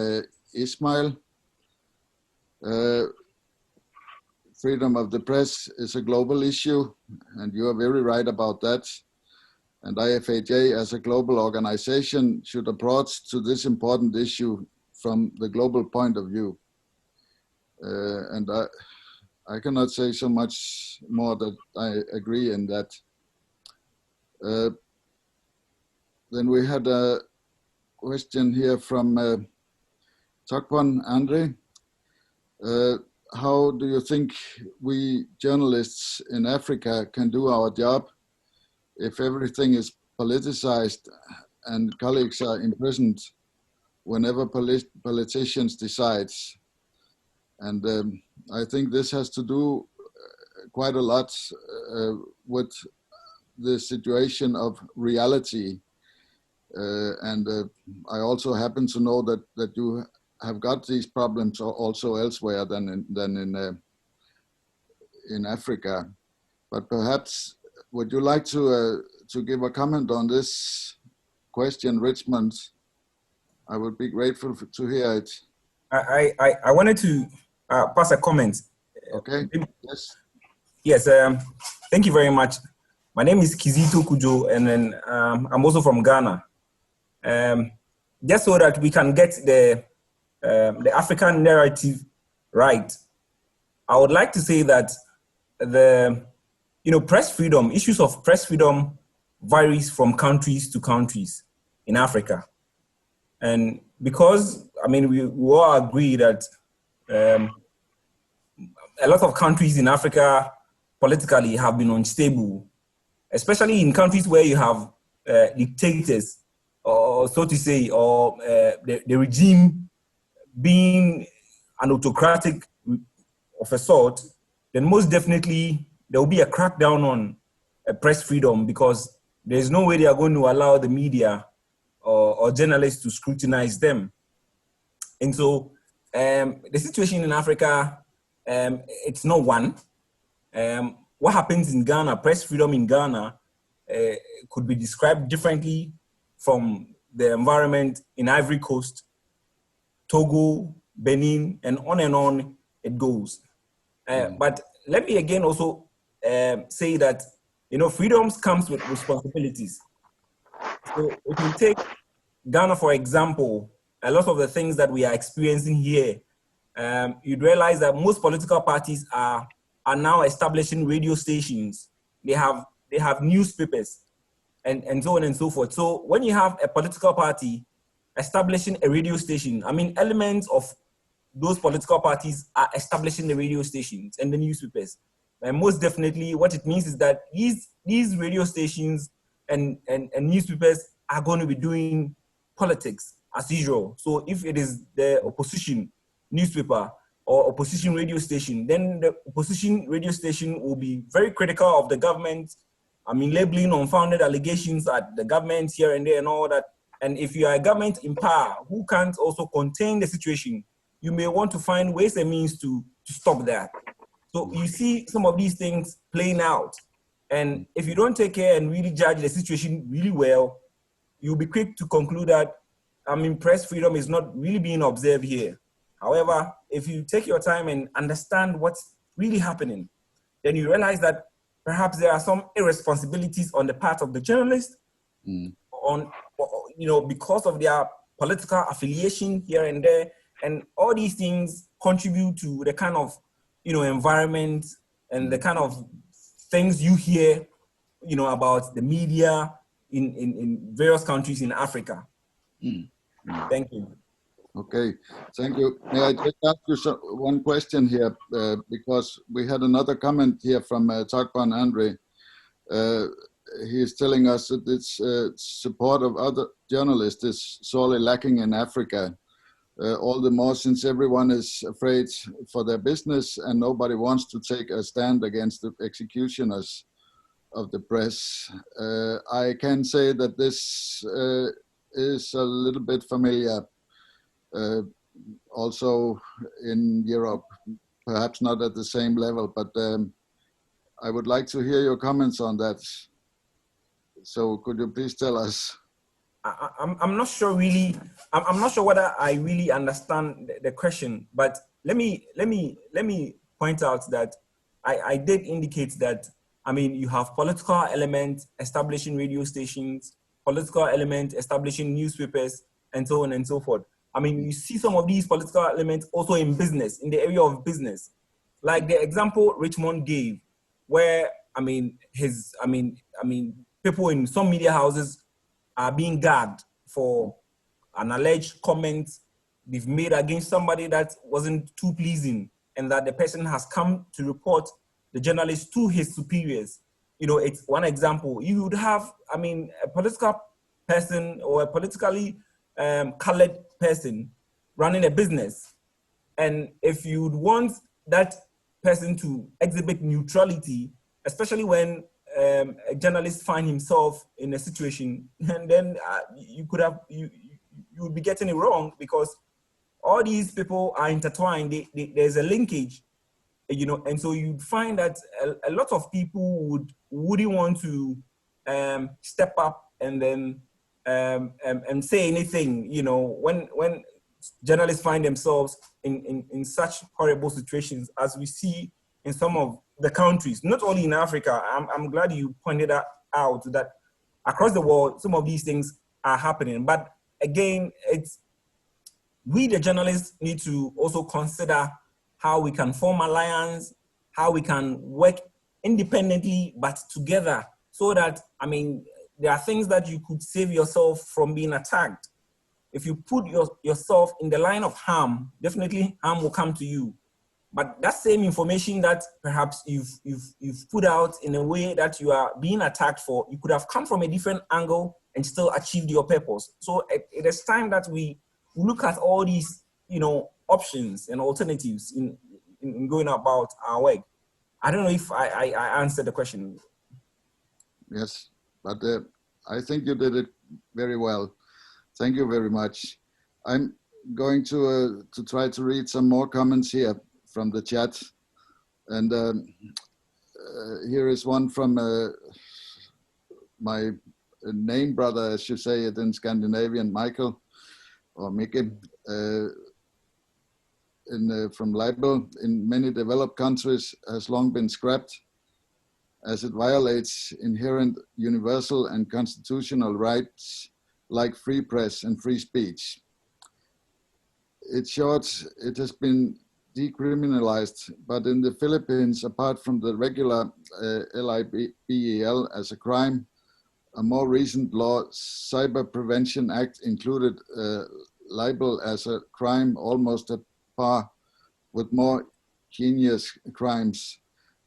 Ismail. Freedom of the press is a global issue, and you are very right about that. And IFAJ, as a global organization, should approach to this important issue from the global point of view. And I cannot say so much more that I agree in that. Then we had a question here from Tokwan Andre. How do you think we journalists in Africa can do our job if everything is politicized and colleagues are imprisoned whenever politicians decide? And I think this has to do quite a lot with the situation of reality. And I also happen to know that you have got these problems also elsewhere than in Africa. But perhaps, would you like to give a comment on this question, Richmond? I would be grateful to hear it. I wanted to pass a comment. Okay. Yes. Yes. Thank you very much. My name is Kizito Kujo, and then I'm also from Ghana. Just so that we can get the African narrative right, I would like to say that press freedom, issues of press freedom varies from countries to countries in Africa. And because, I mean, we all agree that a lot of countries in Africa politically have been unstable, especially in countries where you have dictators, or so to say, or the regime being an autocratic of a sort, then most definitely there will be a crackdown on press freedom, because there's no way they are going to allow the media or journalists to scrutinize them. And so the situation in Africa, it's not one. What happens in Ghana, press freedom in Ghana, could be described differently from the environment in Ivory Coast, Togo, Benin, and on it goes. But let me again also say that, freedoms comes with responsibilities. So if you take Ghana, for example, a lot of the things that we are experiencing here you'd realize that most political parties are now establishing radio stations. They have newspapers and so on and so forth. So when you have a political party establishing a radio station, I mean, elements of those political parties are establishing the radio stations and the newspapers. And most definitely what it means is that these radio stations and newspapers are going to be doing politics as usual. So if it is the opposition newspaper or opposition radio station, then the opposition radio station will be very critical of the government. I mean, labeling unfounded allegations at the government here and there and all that. And if you are a government in power who can't also contain the situation, you may want to find ways and means to stop that. So you see some of these things playing out. And if you don't take care and really judge the situation really well, you'll be quick to conclude that, I mean, press freedom is not really being observed here. However, if you take your time and understand what's really happening, then you realize that perhaps there are some irresponsibilities on the part of the journalists because of their political affiliation here and there. And all these things contribute to the kind of, environment and the kind of things you hear, about the media in various countries in Africa. Thank you. Okay, thank you. May I just ask you one question here, because we had another comment here from Takban Andre. He is telling us that its support of other journalists is sorely lacking in Africa. All the more since everyone is afraid for their business and nobody wants to take a stand against the executioners of the press. I can say that this is a little bit familiar also in Europe, perhaps not at the same level, but I would like to hear your comments on that. So could you please tell us? I'm not sure really. I'm not sure whether I really understand the question, but let me point out that I did indicate that, I mean, you have political elements establishing radio stations, political elements establishing newspapers, and so on and so forth. I mean, you see some of these political elements also in business, in the area of business, like the example Richmond gave, where people in some media houses are being gagged for an alleged comment they've made against somebody that wasn't too pleasing, and that the person has come to report the journalist to his superiors. It's one example. You would have, a political person or a politically colored person running a business. And if you would want that person to exhibit neutrality, especially when a journalist finds himself in a situation, and then you would be getting it wrong, because all these people are intertwined. There's a linkage, and so you'd find that a lot of people wouldn't want to step up and then and say anything, when journalists find themselves in such horrible situations as we see in some of the countries, not only in Africa. I'm glad you pointed out that across the world, some of these things are happening. But again, we the journalists need to also consider how we can form alliance, how we can work independently but together, so that, there are things that you could save yourself from being attacked. If you put yourself in the line of harm, definitely harm will come to you. But that same information that perhaps you've put out in a way that you are being attacked for, you could have come from a different angle and still achieved your purpose. So it is time that we look at all these, options and alternatives in going about our work. I don't know if I answered the question. Yes, but I think you did it very well. Thank you very much. I'm going to try to read some more comments here from the chat. And here is one from my name brother, as you say it in Scandinavian, Michael, or Micke, from libel in many developed countries has long been scrapped as it violates inherent universal and constitutional rights like free press and free speech. It's short, it has been decriminalized, but in the Philippines, apart from the regular LIBEL as a crime, a more recent law, Cyber Prevention Act, included libel as a crime almost at par with more heinous crimes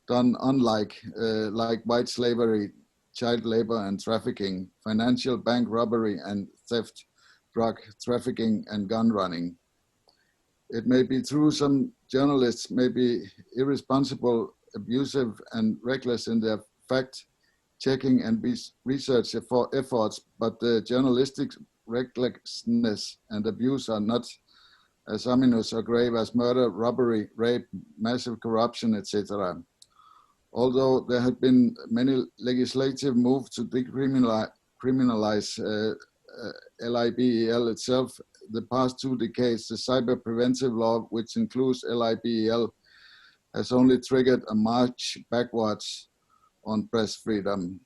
done unlike like white slavery, child labor and trafficking, financial bank robbery and theft, drug trafficking and gun running. It may be true some journalists may be irresponsible, abusive and reckless in their fact-checking and research efforts, but the journalistic recklessness and abuse are not as ominous or grave as murder, robbery, rape, massive corruption, etc. Although there have been many legislative moves to decriminalize LIBEL itself, the past 2 decades, the cyber preventive law, which includes LIBEL, has only triggered a march backwards on press freedom.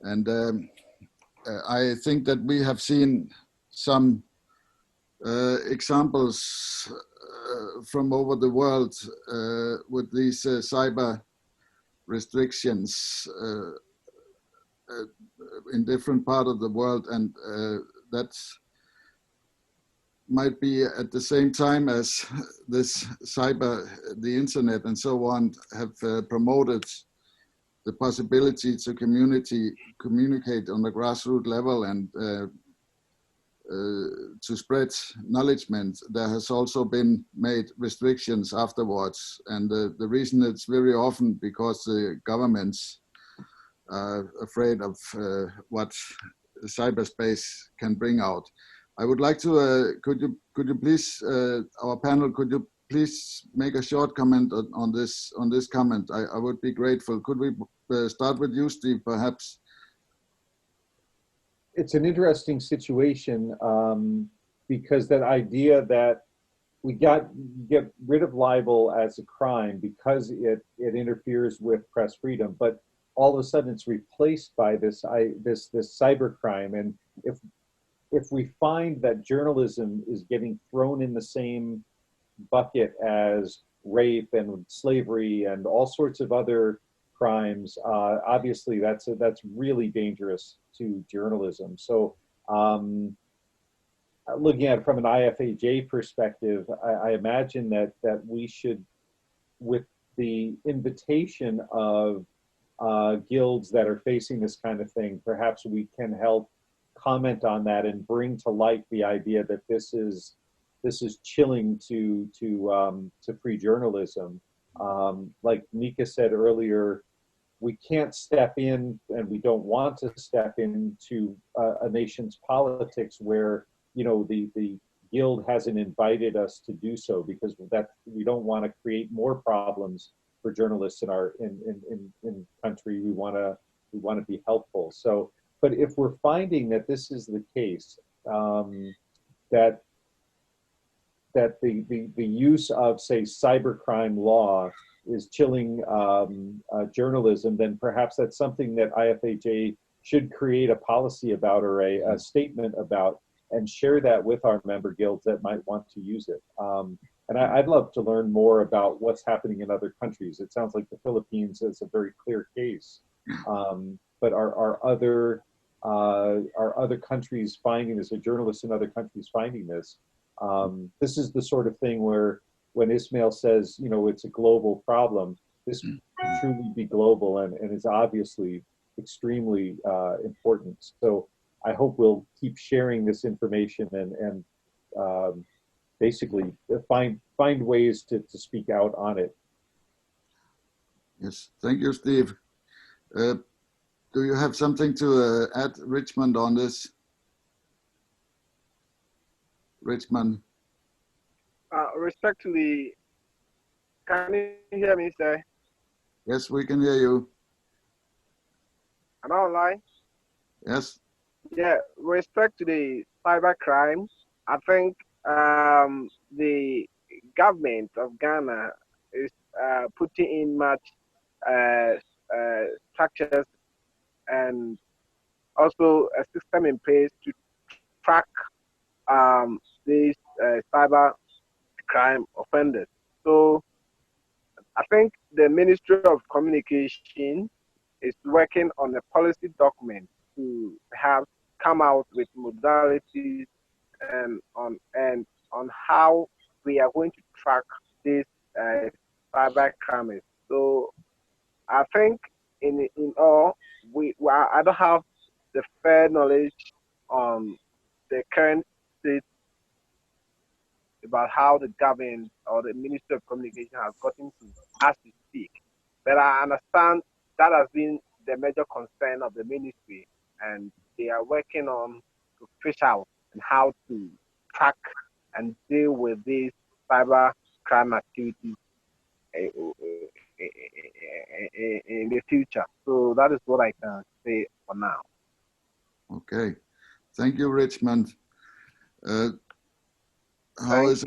And I think that we have seen some examples from over the world with these cyber restrictions in different parts of the world, and that might be at the same time as this the internet and so on have promoted the possibility to communicate on the grassroots level and to spread knowledgement. There has also been made restrictions afterwards, and the reason it's very often because the governments are afraid of what cyberspace can bring out. I would like to, could you please, our panel, could you please make a short comment on this comment? I would be grateful. Could we start with you, Steve, perhaps? It's an interesting situation because that idea that we get rid of libel as a crime because it interferes with press freedom, but all of a sudden it's replaced by this cyber crime. And if we find that journalism is getting thrown in the same bucket as rape and slavery and all sorts of other crimes, obviously that's really dangerous to journalism. So looking at it from an IFAJ perspective, I imagine that we should, with the invitation of guilds that are facing this kind of thing, perhaps we can help comment on that and bring to light the idea that this is chilling to free journalism. Like Micke said earlier, we can't step in, and we don't want to step into a nation's politics where, you know, the guild hasn't invited us to do so, because we don't want to create more problems for journalists in our country. We want to be helpful. So, but if we're finding that this is the case, that the use of, say, cybercrime law is chilling journalism, then perhaps that's something that IFAJ should create a policy about, or a statement about, and share that with our member guilds that might want to use it. And I'd love to learn more about what's happening in other countries. It sounds like the Philippines is a very clear case, but are other countries finding this? Are journalists in other countries finding this? This is the sort of thing where, when Ismail says, you know, it's a global problem, this can truly be global and is obviously extremely important. So I hope we'll keep sharing this information and basically find ways to speak out on it. Yes, thank you, Steve. Do you have something to add, Richmond, on this? Richmond. Respectfully, can you hear me, sir? Yes, we can hear you. Am I online? Yes. Yeah, respect to the cybercrime, I think the government of Ghana is putting in much structures and also a system in place to track these cyber crime offenders. So I think the Ministry of Communication is working on a policy document to perhaps come out with modalities and on how we are going to track these cyber crimes. So I think in all, I don't have the fair knowledge on the current state about how the government or the Ministry of Communication has gotten to as we speak. But I understand that has been the major concern of the ministry, and they are working on to fish out and how to track and deal with these cyber crime activities in the future. So that is what I can say for now. Okay. Thank you, Richmond. How is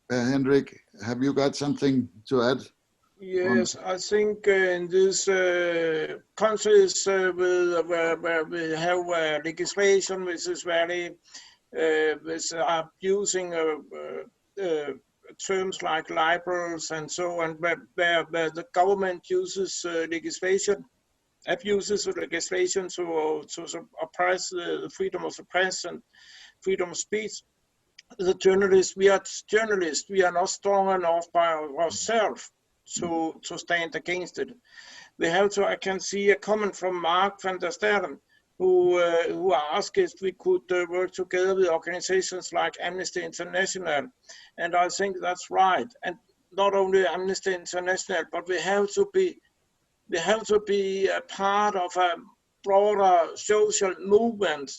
Henrik? Have you got something to add? Yes, I think in these countries where we have legislation which is very which are using terms like liberals and so on, where the government uses legislation, abuses of legislation to oppress the freedom of the press and freedom of speech. The journalists, we are journalists, we are not strong enough by ourselves to stand against it. We have to, I can see a comment from Mark van der Sterren, who asked if we could work together with organizations like Amnesty International. And I think that's right. And not only Amnesty International, but we have to be a part of a broader social movement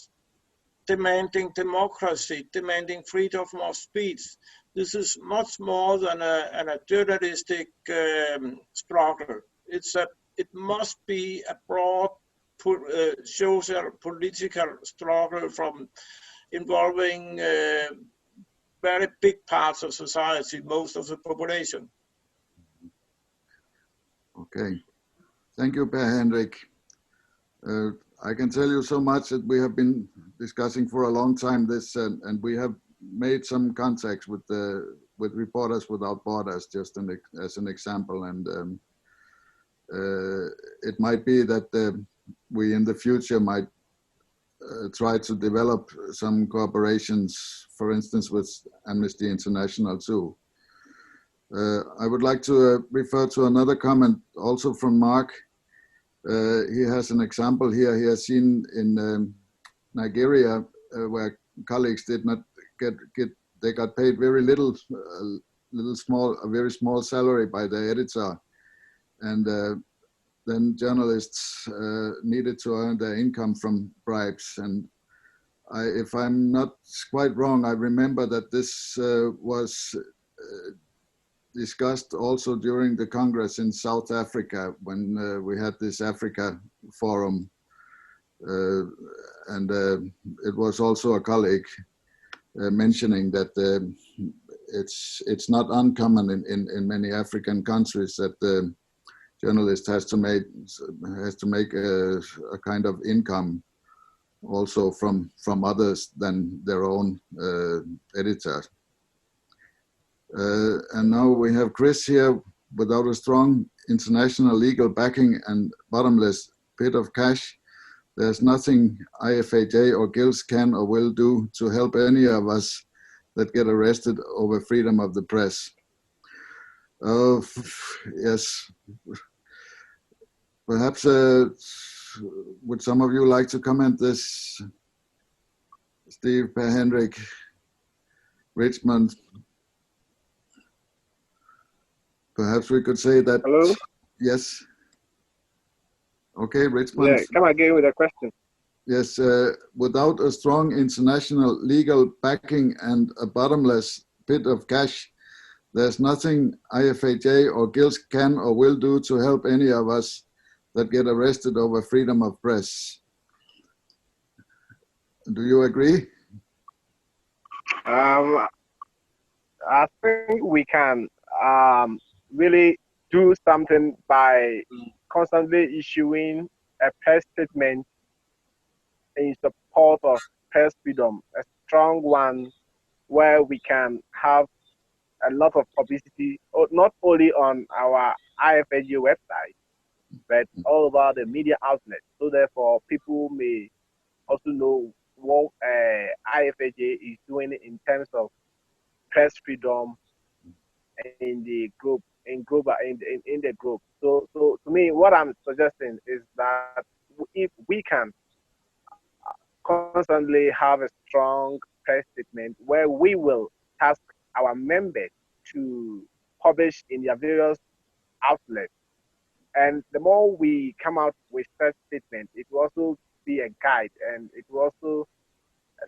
demanding democracy, demanding freedom of speech. This is much more than a journalistic struggle. It must be a broad social political struggle from involving very big parts of society, most of the population. Okay. Thank you, Per Henrik. I can tell you so much that we have been discussing for a long time this, and we have made some contacts with Reporters Without Borders, just as an example. And it might be that we in the future might try to develop some cooperations, for instance, with Amnesty International too. I would like to refer to another comment also from Mark. He has an example here. He has seen in Nigeria where colleagues did not they got paid very little, a very small salary by the editor, and then journalists needed to earn their income from bribes. And if I'm not quite wrong, I remember that this was discussed also during the Congress in South Africa when we had this Africa forum, and it was also a colleague mentioning that it's not uncommon in many African countries that the journalist has to make a kind of income also from others than their own editor. And now we have Chris here. Without a strong international legal backing and bottomless pit of cash, there's nothing IFAJ or guilds can or will do to help any of us that get arrested over freedom of the press. Yes. Perhaps would some of you like to comment this? Steve, Per Henrik, Richmond. Perhaps we could say that. Hello? Yes. Okay, Richmond. Yeah, come again with a question. Yes, without a strong international legal backing and a bottomless pit of cash, there's nothing IFAJ or guilds can or will do to help any of us that get arrested over freedom of press. Do you agree? I think we can really do something by constantly issuing a press statement in support of press freedom, a strong one where we can have a lot of publicity, not only on our IFAJ website, but all over the media outlets. So therefore, people may also know what IFAJ is doing in terms of press freedom in the group, in the group. So to me, what I'm suggesting is that if we can constantly have a strong press statement where we will task our members to publish in their various outlets. And the more we come out with such statements, it will also be a guide, and it will also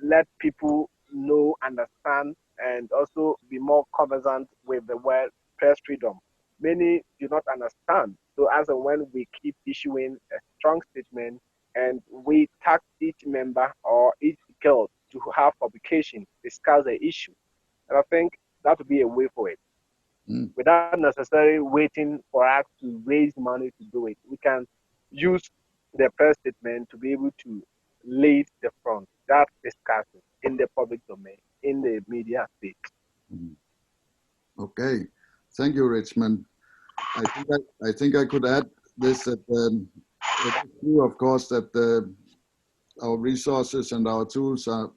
let people know, understand, and also be more conversant with the word press freedom. Many do not understand. So as and when we keep issuing a strong statement and we task each member or each girl to have publication, discuss the issue, and I think that would be a way for it. Without necessarily waiting for us to raise money to do it. We can use the press statement to be able to lead the front, that discussion in the public domain, in the media space. Okay, thank you, Richmond. I think I could add this that it is true, of course, that our resources and our tools are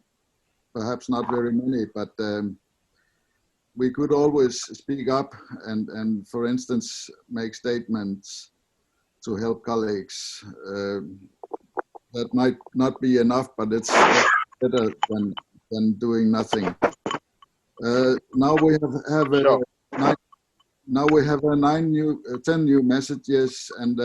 perhaps not very many, but we could always speak up and for instance, make statements to help colleagues. That might not be enough, but it's better than doing nothing. Now we have Sure. now we have 10 new messages, and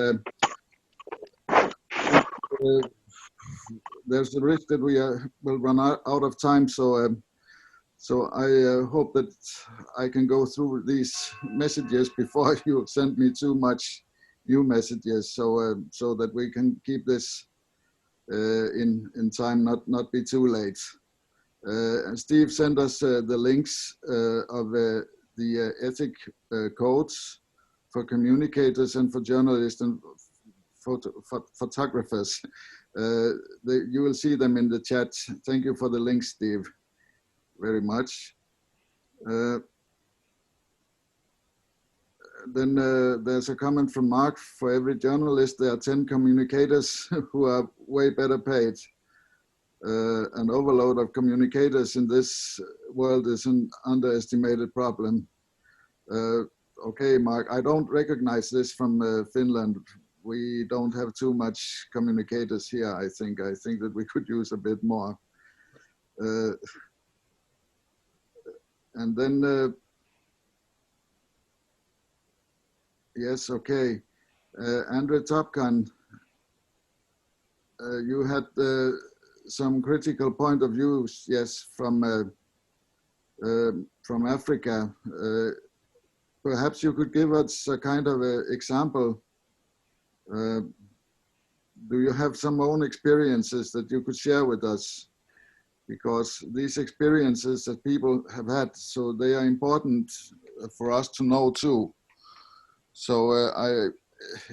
there's a risk that we will run out of time. So I hope that I can go through these messages before you send me too much new messages, so that we can keep this in time, not be too late. Steve sent us the links of the ethic codes for communicators and for journalists and photographers. You will see them in the chat. Thank you for the links, Steve, very much. Then there's a comment from Mark: for every journalist, there are 10 communicators who are way better paid. An overload of communicators in this world is an underestimated problem. Okay, Mark, I don't recognize this from Finland. We don't have too much communicators here, I think. I think that we could use a bit more. And then, yes, okay. Andre Topkan, you had some critical point of views, yes, from Africa. Perhaps you could give us a kind of an example. Do you have some own experiences that you could share with us? Because these experiences that people have had, so they are important for us to know too. So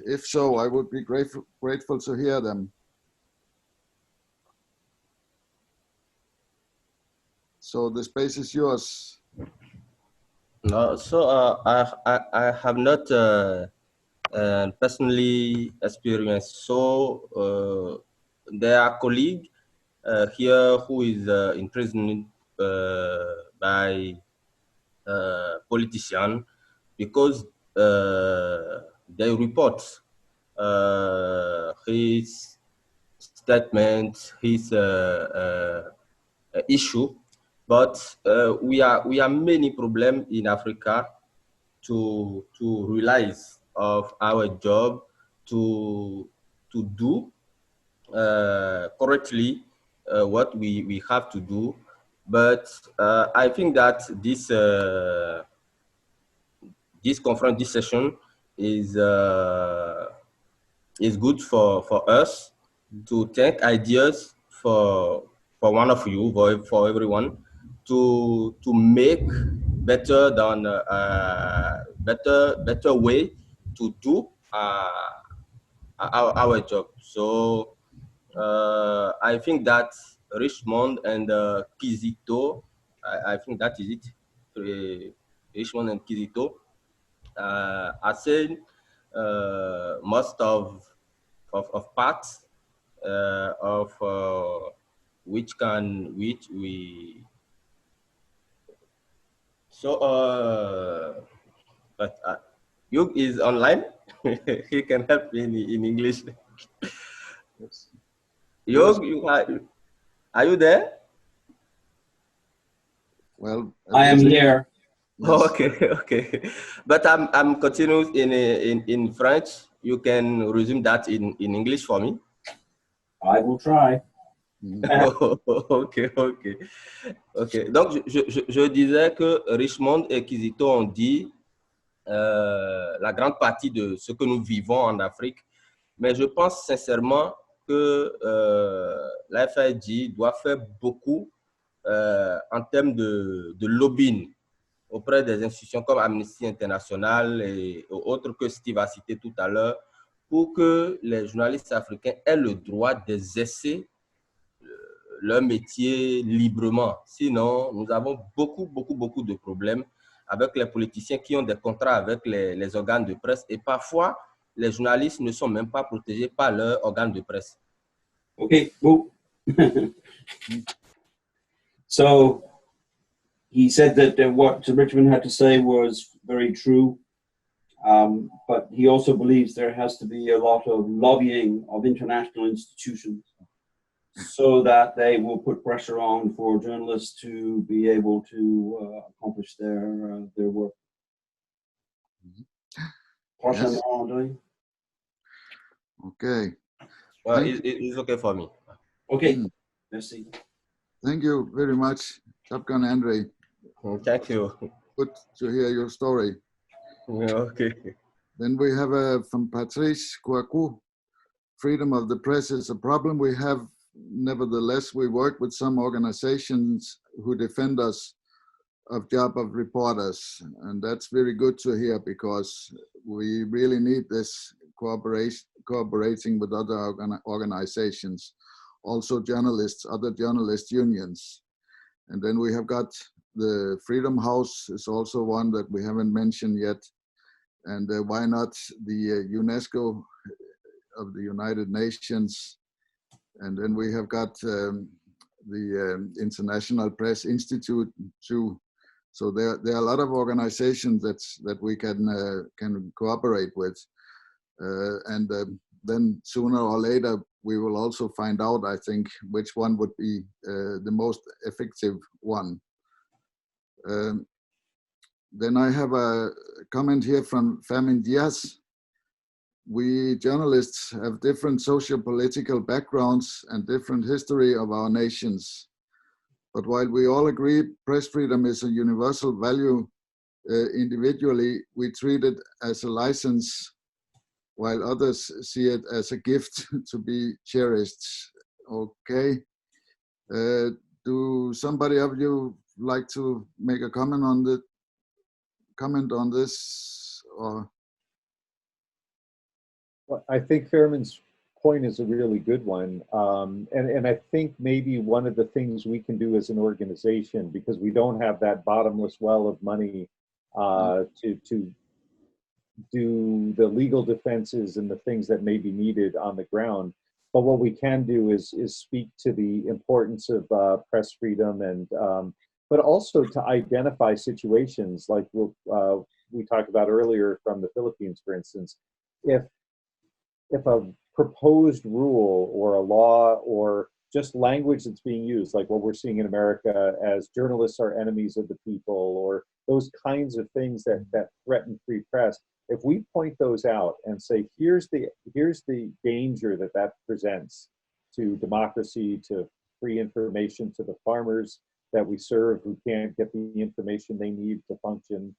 if so, I would be grateful to hear them. So the space is yours. No, so I have not personally experienced. So there are colleagues here who is imprisoned by politicians because they report his statement, his issue. But we are many problems in Africa to realize of our job to do correctly what we have to do. But I think that this this session is good for us to take ideas for one of you, for everyone, to make better than better way to do our job. So I think that Richmond and Kizito, I think that is it. Richmond and Kizito, are saying most of parts of which we so but Yug is online. He can help me in English. Yes. Yug, are you there? Well, I am here. yes. Oh, okay. But I'm continuing in French. You can resume that in English for me. I will try. Ok. Donc, je disais que Richmond et Kizito ont dit la grande partie de ce que nous vivons en Afrique, mais je pense sincèrement que la FIG doit faire beaucoup en termes de lobbying auprès des institutions comme Amnesty International et autres que Steve a cité tout à l'heure, pour que les journalistes africains aient le droit d'exercer leur métier librement. Sinon, nous avons beaucoup de problèmes avec les politiciens qui ont des contrats avec les organes de presse et parfois, les journalistes ne sont même pas protégés par leurs organes de presse. Okay, well, so he said that what Richmond had to say was very true, but he also believes there has to be a lot of lobbying of international institutions so that they will put pressure on for journalists to be able to accomplish their work. Yes. Okay. It's okay for me. Okay. Merci. Thank you very much, Top Gun Andre. Thank you. Good to hear your story. Okay. Then we have from Patrice Kouakou, freedom of the press is a problem we have. Nevertheless, we work with some organizations who defend us of job of reporters. And that's very good to hear because we really need this cooperating with other organizations, also journalists, other journalist unions. And then we have got the Freedom House is also one that we haven't mentioned yet. And why not the UNESCO of the United Nations? And then we have got the International Press Institute too. So there are a lot of organizations that we can cooperate with. And then sooner or later, we will also find out, I think, which one would be the most effective one. Then I have a comment here from Fermin Diaz. We journalists have different socio-political backgrounds and different history of our nations. But while we all agree press freedom is a universal value, individually we treat it as a license, while others see it as a gift to be cherished. Okay. Do somebody of you like to make a comment on this? Or? Well, I think Fairman's point is a really good one. And I think maybe one of the things we can do as an organization, because we don't have that bottomless well of money to do the legal defenses and the things that may be needed on the ground. But what we can do is speak to the importance of press freedom and but also to identify situations like we talked about earlier from the Philippines, for instance. If a proposed rule or a law or just language that's being used, like what we're seeing in America as journalists are enemies of the people, or those kinds of things that threaten free press, if we point those out and say, here's the danger that presents to democracy, to free information, to the farmers that we serve who can't get the information they need to function,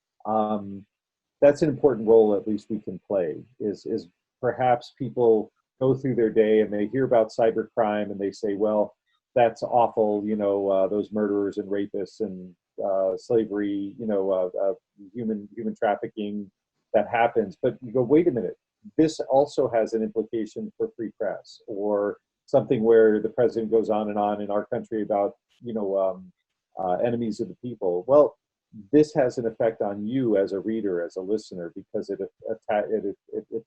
that's an important role at least we can play, is perhaps people go through their day and they hear about cybercrime and they say, well, that's awful, those murderers and rapists and slavery, human trafficking that happens. But you go, wait a minute, this also has an implication for free press, or something where the president goes on in our country about, enemies of the people. Well, this has an effect on you as a reader, as a listener, because it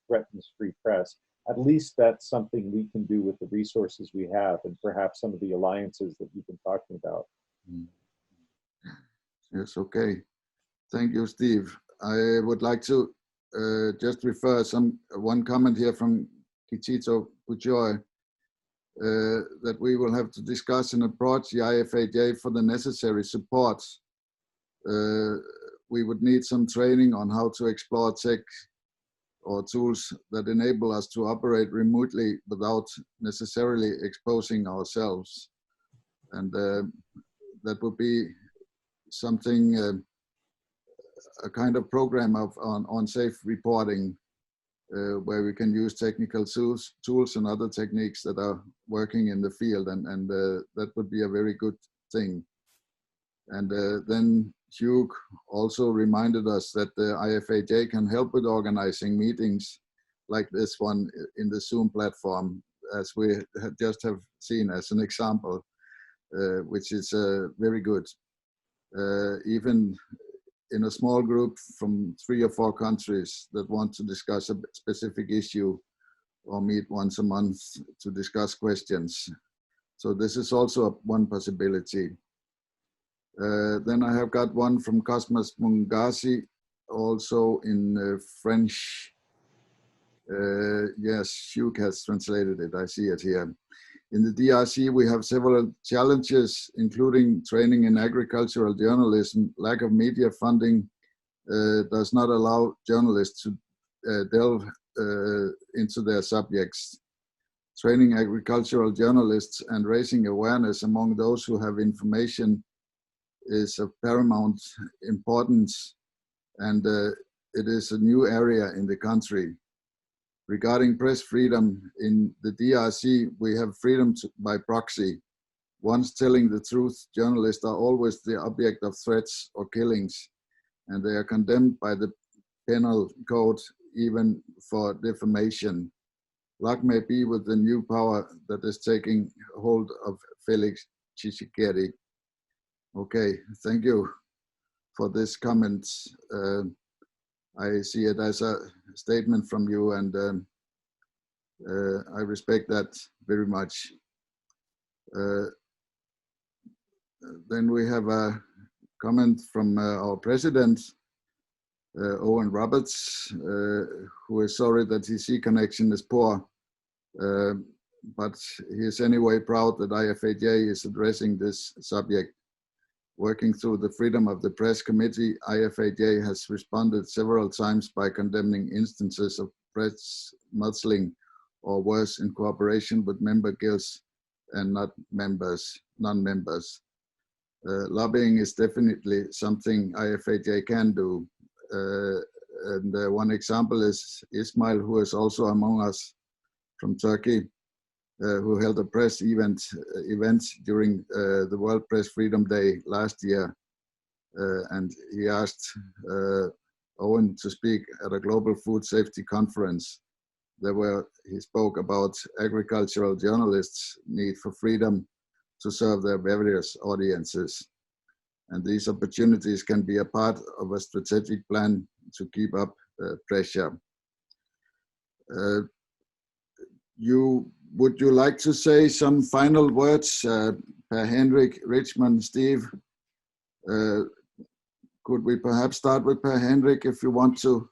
threatens free press. At least that's something we can do with the resources we have, and perhaps some of the alliances that you've been talking about. Yes, okay. Thank you, Steve. I would like to just refer one comment here from Kichito Pujoy, that we will have to discuss and approach the IFAJ for the necessary support. We would need some training on how to explore tech or tools that enable us to operate remotely without necessarily exposing ourselves. And that would be something, a kind of program on safe reporting, where we can use technical tools and other techniques that are working in the field, and that would be a very good thing. And then Hugh also reminded us that the IFAJ can help with organizing meetings like this one in the Zoom platform, as we just have seen as an example, which is very good. Even in a small group from 3 or 4 countries that want to discuss a specific issue or meet once a month to discuss questions. So this is also one possibility. Then I have got one from Cosmas Mungasi, also in French. Yes, Hugh has translated it, I see it here. In the DRC, we have several challenges, including training in agricultural journalism. Lack of media funding does not allow journalists to delve into their subjects. Training agricultural journalists and raising awareness among those who have information is of paramount importance, and it is a new area in the country. Regarding press freedom in the DRC, we have freedom by proxy. Once telling the truth, journalists are always the object of threats or killings, and they are condemned by the penal code even for defamation. Luck may be with the new power that is taking hold of Felix Tshisekedi. Okay, thank you for this comment. I see it as a statement from you, and I respect that very much. Then we have a comment from our president, Owen Roberts, who is sorry that his connection is poor, but he is anyway proud that IFAJ is addressing this subject. Working through the Freedom of the Press Committee, IFAJ has responded several times by condemning instances of press muzzling, or worse, in cooperation with member guilds and non-members. Lobbying is definitely something IFAJ can do. And one example is Ismail, who is also among us from Turkey, who held a press event during the World Press Freedom Day last year. And he asked Owen to speak at a global food safety conference. He spoke about agricultural journalists' need for freedom to serve their various audiences. And these opportunities can be a part of a strategic plan to keep up pressure. Would you like to say some final words, Per Henrik, Richmond, Steve? Could we perhaps start with Per Henrik, if you want to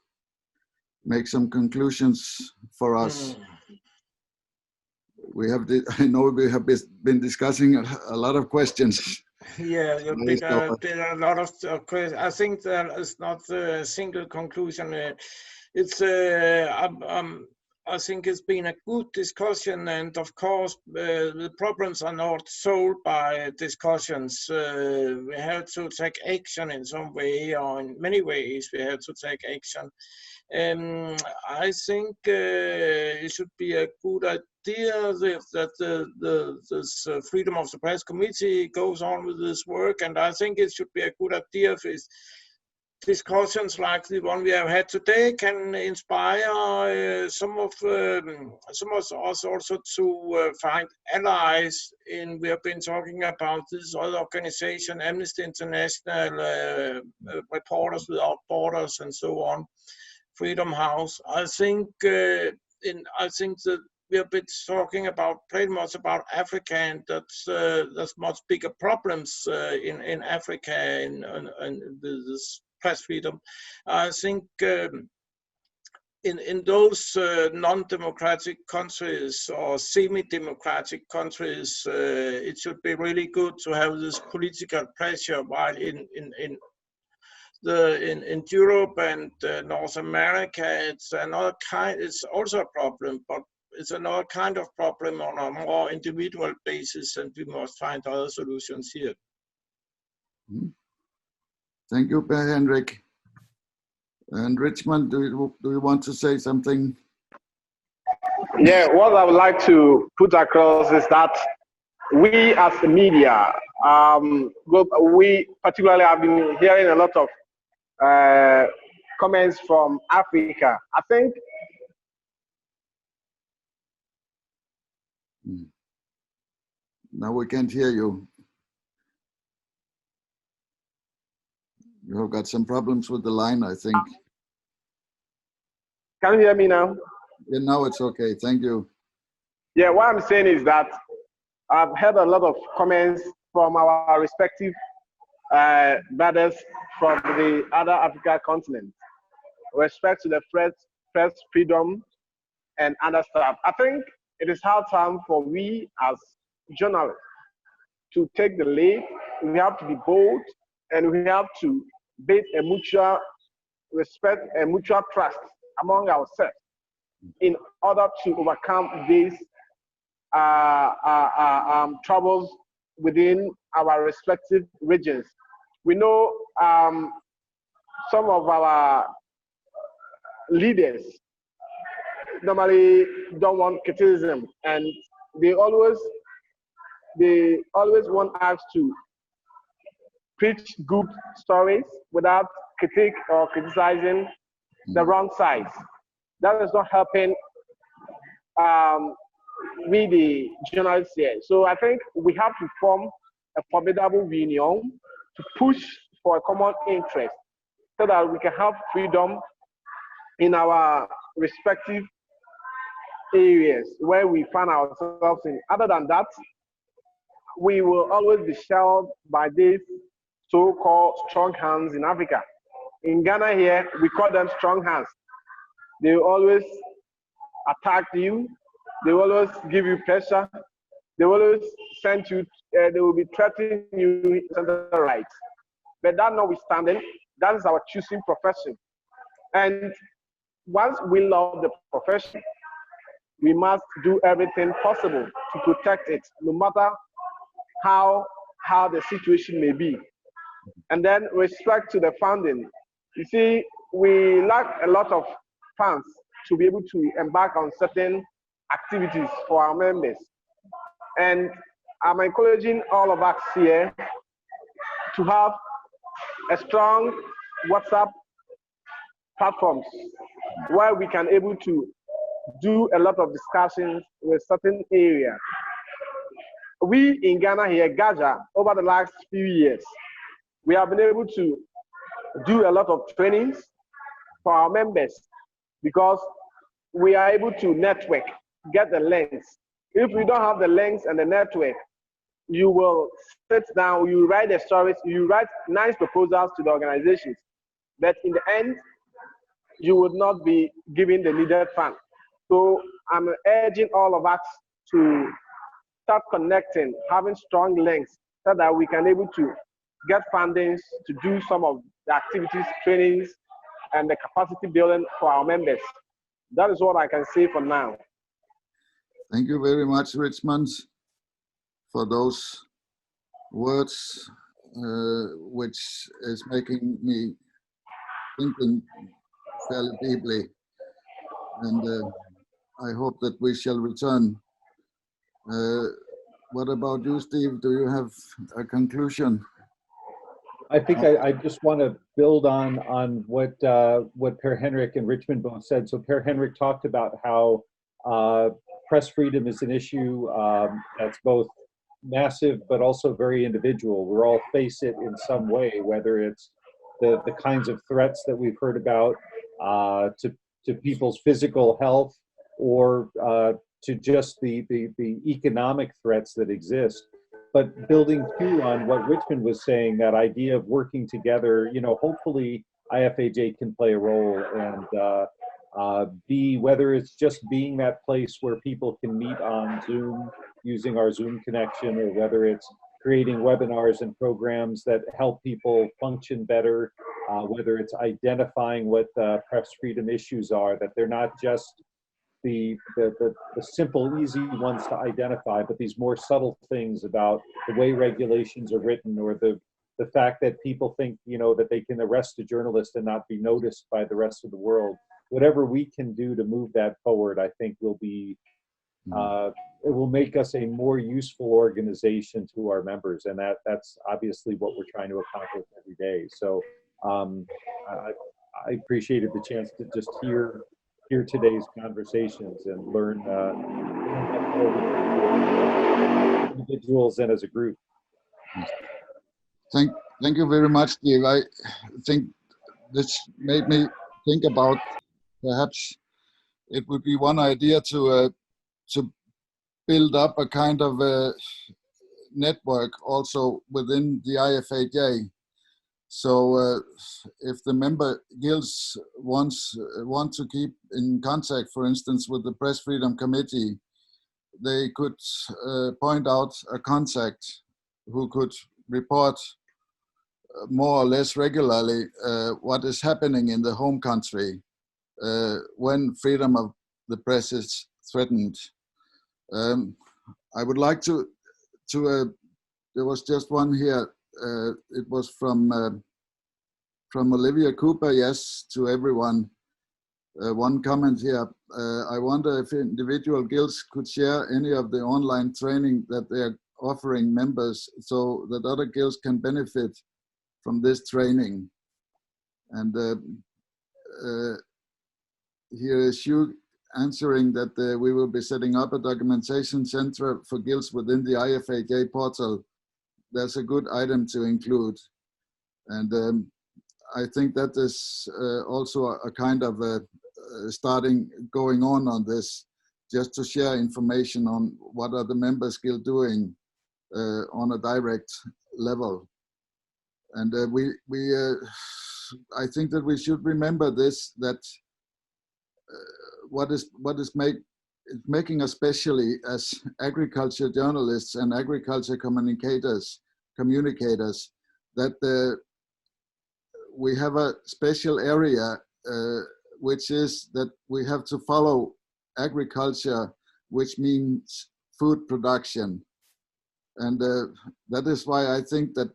make some conclusions for us? I know we have been discussing a lot of questions. Yeah, there are a lot of questions. I think there is not a single conclusion. I think it's been a good discussion, and of course the problems are not solved by discussions. We have to take action in some way, or in many ways we have to take action. I think it should be a good idea that this Freedom of the Press Committee goes on with this work, and I think it should be a good idea if discussions like the one we have had today can inspire some of us also to find allies in. We have been talking about this other organization, Amnesty International, Reporters Without Borders, and so on, Freedom House. I think that we have been talking about pretty much about Africa, and that's much bigger problems in Africa and this press freedom. I think in those non-democratic countries or semi-democratic countries, it should be really good to have this political pressure, while in Europe and North America, it's another kind. It's also a problem, but it's another kind of problem on a more individual basis, and we must find other solutions here. Thank you, Per Henrik. And Richmond, do you want to say something? Yeah, what I would like to put across is that we as the media, we particularly have been hearing a lot of comments from Africa. I think now we can't hear you. You have got some problems with the line, I think. Can you hear me now? Yeah, now it's okay. Thank you. Yeah, what I'm saying is that I've heard a lot of comments from our respective brothers from the other African continent with respect to the press freedom and other stuff. I think it is hard time for we as journalists to take the lead. We have to be bold, and we have to build a mutual respect and mutual trust among ourselves in order to overcome these troubles within our respective regions. We know some of our leaders normally don't want criticism, and they always want us to preach good stories without critique or criticizing the wrong sides. That is not helping we the journalists here. So I think we have to form a formidable union to push for a common interest so that we can have freedom in our respective areas where we find ourselves in. Other than that, we will always be shelled by these so-called strong hands in Africa. In Ghana here, we call them strong hands. They always attack you. They always give you pressure. They always send you, they will be threatening you center right. But that notwithstanding, that is our choosing profession. And once we love the profession, we must do everything possible to protect it, no matter how the situation may be. And then respect to the funding. You see, we lack a lot of funds to be able to embark on certain activities for our members. And I'm encouraging all of us here to have a strong WhatsApp platforms where we can able to do a lot of discussions with certain areas. We in Ghana here, Gaja, over the last few years, we have been able to do a lot of trainings for our members because we are able to network, get the links. If we don't have the links and the network, you will sit down, you write the stories, you write nice proposals to the organizations, but in the end, you would not be given the needed fund. So I'm urging all of us to start connecting, having strong links so that we can able to get fundings to do some of the activities, trainings, and the capacity building for our members. That is what I can say for now. Thank you very much, Richmond, for those words, which is making me thinking fairly deeply. And I hope that we shall return. What about you, Steve? Do you have a conclusion? I think I just want to build on what Per Henrik and Richmond both said. So Per Henrik talked about how press freedom is an issue that's both massive but also very individual. We all face it in some way, whether it's the kinds of threats that we've heard about to people's physical health, or to just the economic threats that exist. But building too on what Richmond was saying, that idea of working together, you know, hopefully IFAJ can play a role and be, whether it's just being that place where people can meet on Zoom using our Zoom connection, or whether it's creating webinars and programs that help people function better, whether it's identifying what press freedom issues are, that they're not just the simple, easy ones to identify, but these more subtle things about the way regulations are written, or the fact that people think, you know, that they can arrest a journalist and not be noticed by the rest of the world. Whatever we can do to move that forward, I think will be, it will make us a more useful organization to our members, and that's obviously what we're trying to accomplish every day. So I appreciated the chance to just hear today's conversations and learn individuals and as a group. Thank you very much, Steve. I think this made me think about perhaps it would be one idea to build up a kind of a network also within the IFAJ. So if the member guilds want to keep in contact, for instance, with the Press Freedom Committee, they could point out a contact who could report more or less regularly what is happening in the home country when freedom of the press is threatened. I would like to there was just one here. It was from Olivia Cooper. Yes, to everyone. One comment here. I wonder if individual guilds could share any of the online training that they are offering members, so that other guilds can benefit from this training. And here is Hugh answering that we will be setting up a documentation center for guilds within the IFAJ portal. That's a good item to include. And I think that is also a kind of going on this, just to share information on what are the members guild doing on a direct level. And I think that we should remember this, that what is making us, especially as agriculture journalists and agriculture communicators, that we have a special area, which is that we have to follow agriculture, which means food production. And that is why I think that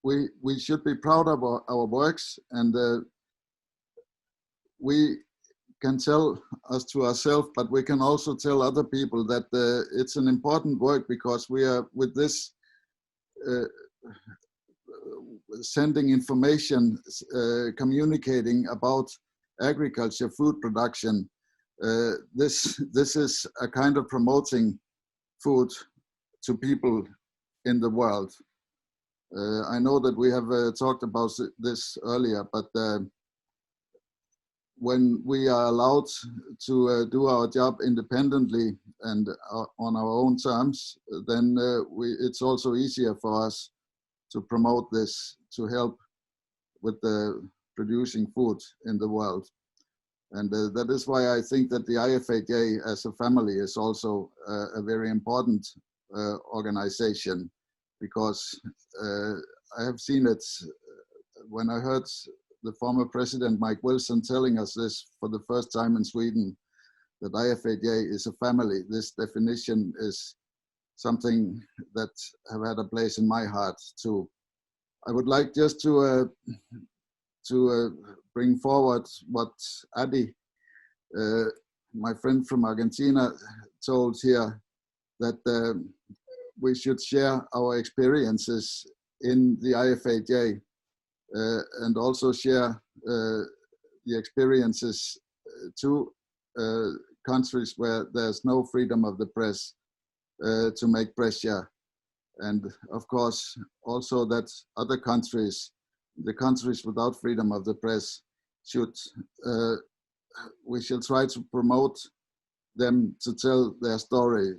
we should be proud of our works, and we can tell us to ourselves, but we can also tell other people that it's an important work, because we are with this sending information, communicating about agriculture, food production. This is a kind of promoting food to people in the world. I know that we have talked about this earlier, but when we are allowed to do our job independently and on our own terms, then it's also easier for us to promote this, to help with the producing food in the world. And that is why I think that the IFAJ as a family is also a very important organization, because I have seen it when I heard the former president, Mike Wilson, telling us this for the first time in Sweden, that IFAJ is a family. This definition is something that have had a place in my heart too. I would like just to bring forward what Adi, my friend from Argentina, told here, that we should share our experiences in the IFAJ and also share the experiences to countries where there's no freedom of the press to make pressure. And of course, also that other countries, the countries without freedom of the press, we shall try to promote them to tell their story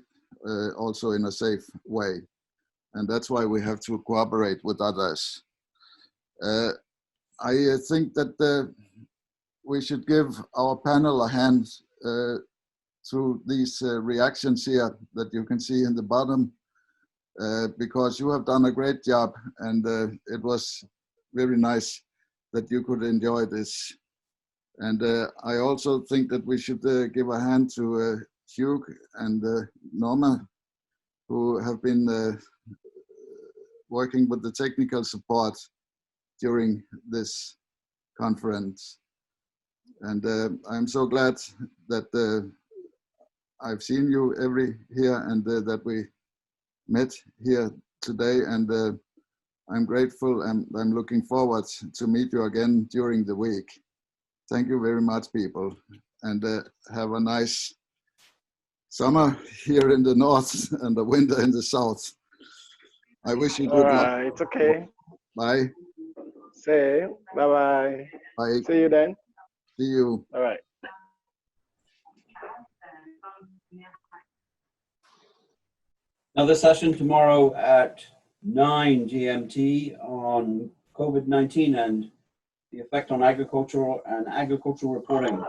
also in a safe way. And that's why we have to cooperate with others. I think that we should give our panel a hand through these reactions here that you can see in the bottom, because you have done a great job, and it was very nice that you could enjoy this. And I also think that we should give a hand to Hugh and Norma, who have been working with the technical support during this conference. And I'm so glad that I've seen you here and that we met here today, and I'm grateful, and I'm looking forward to meet you again during the week. Thank you very much, people, and have a nice summer here in the north and the winter in the south. I wish you good luck. It's okay. Bye. Say bye-bye. Bye. See you then. See you. All right. Another session tomorrow at 9 GMT on COVID-19 and the effect on agricultural and agricultural reporting.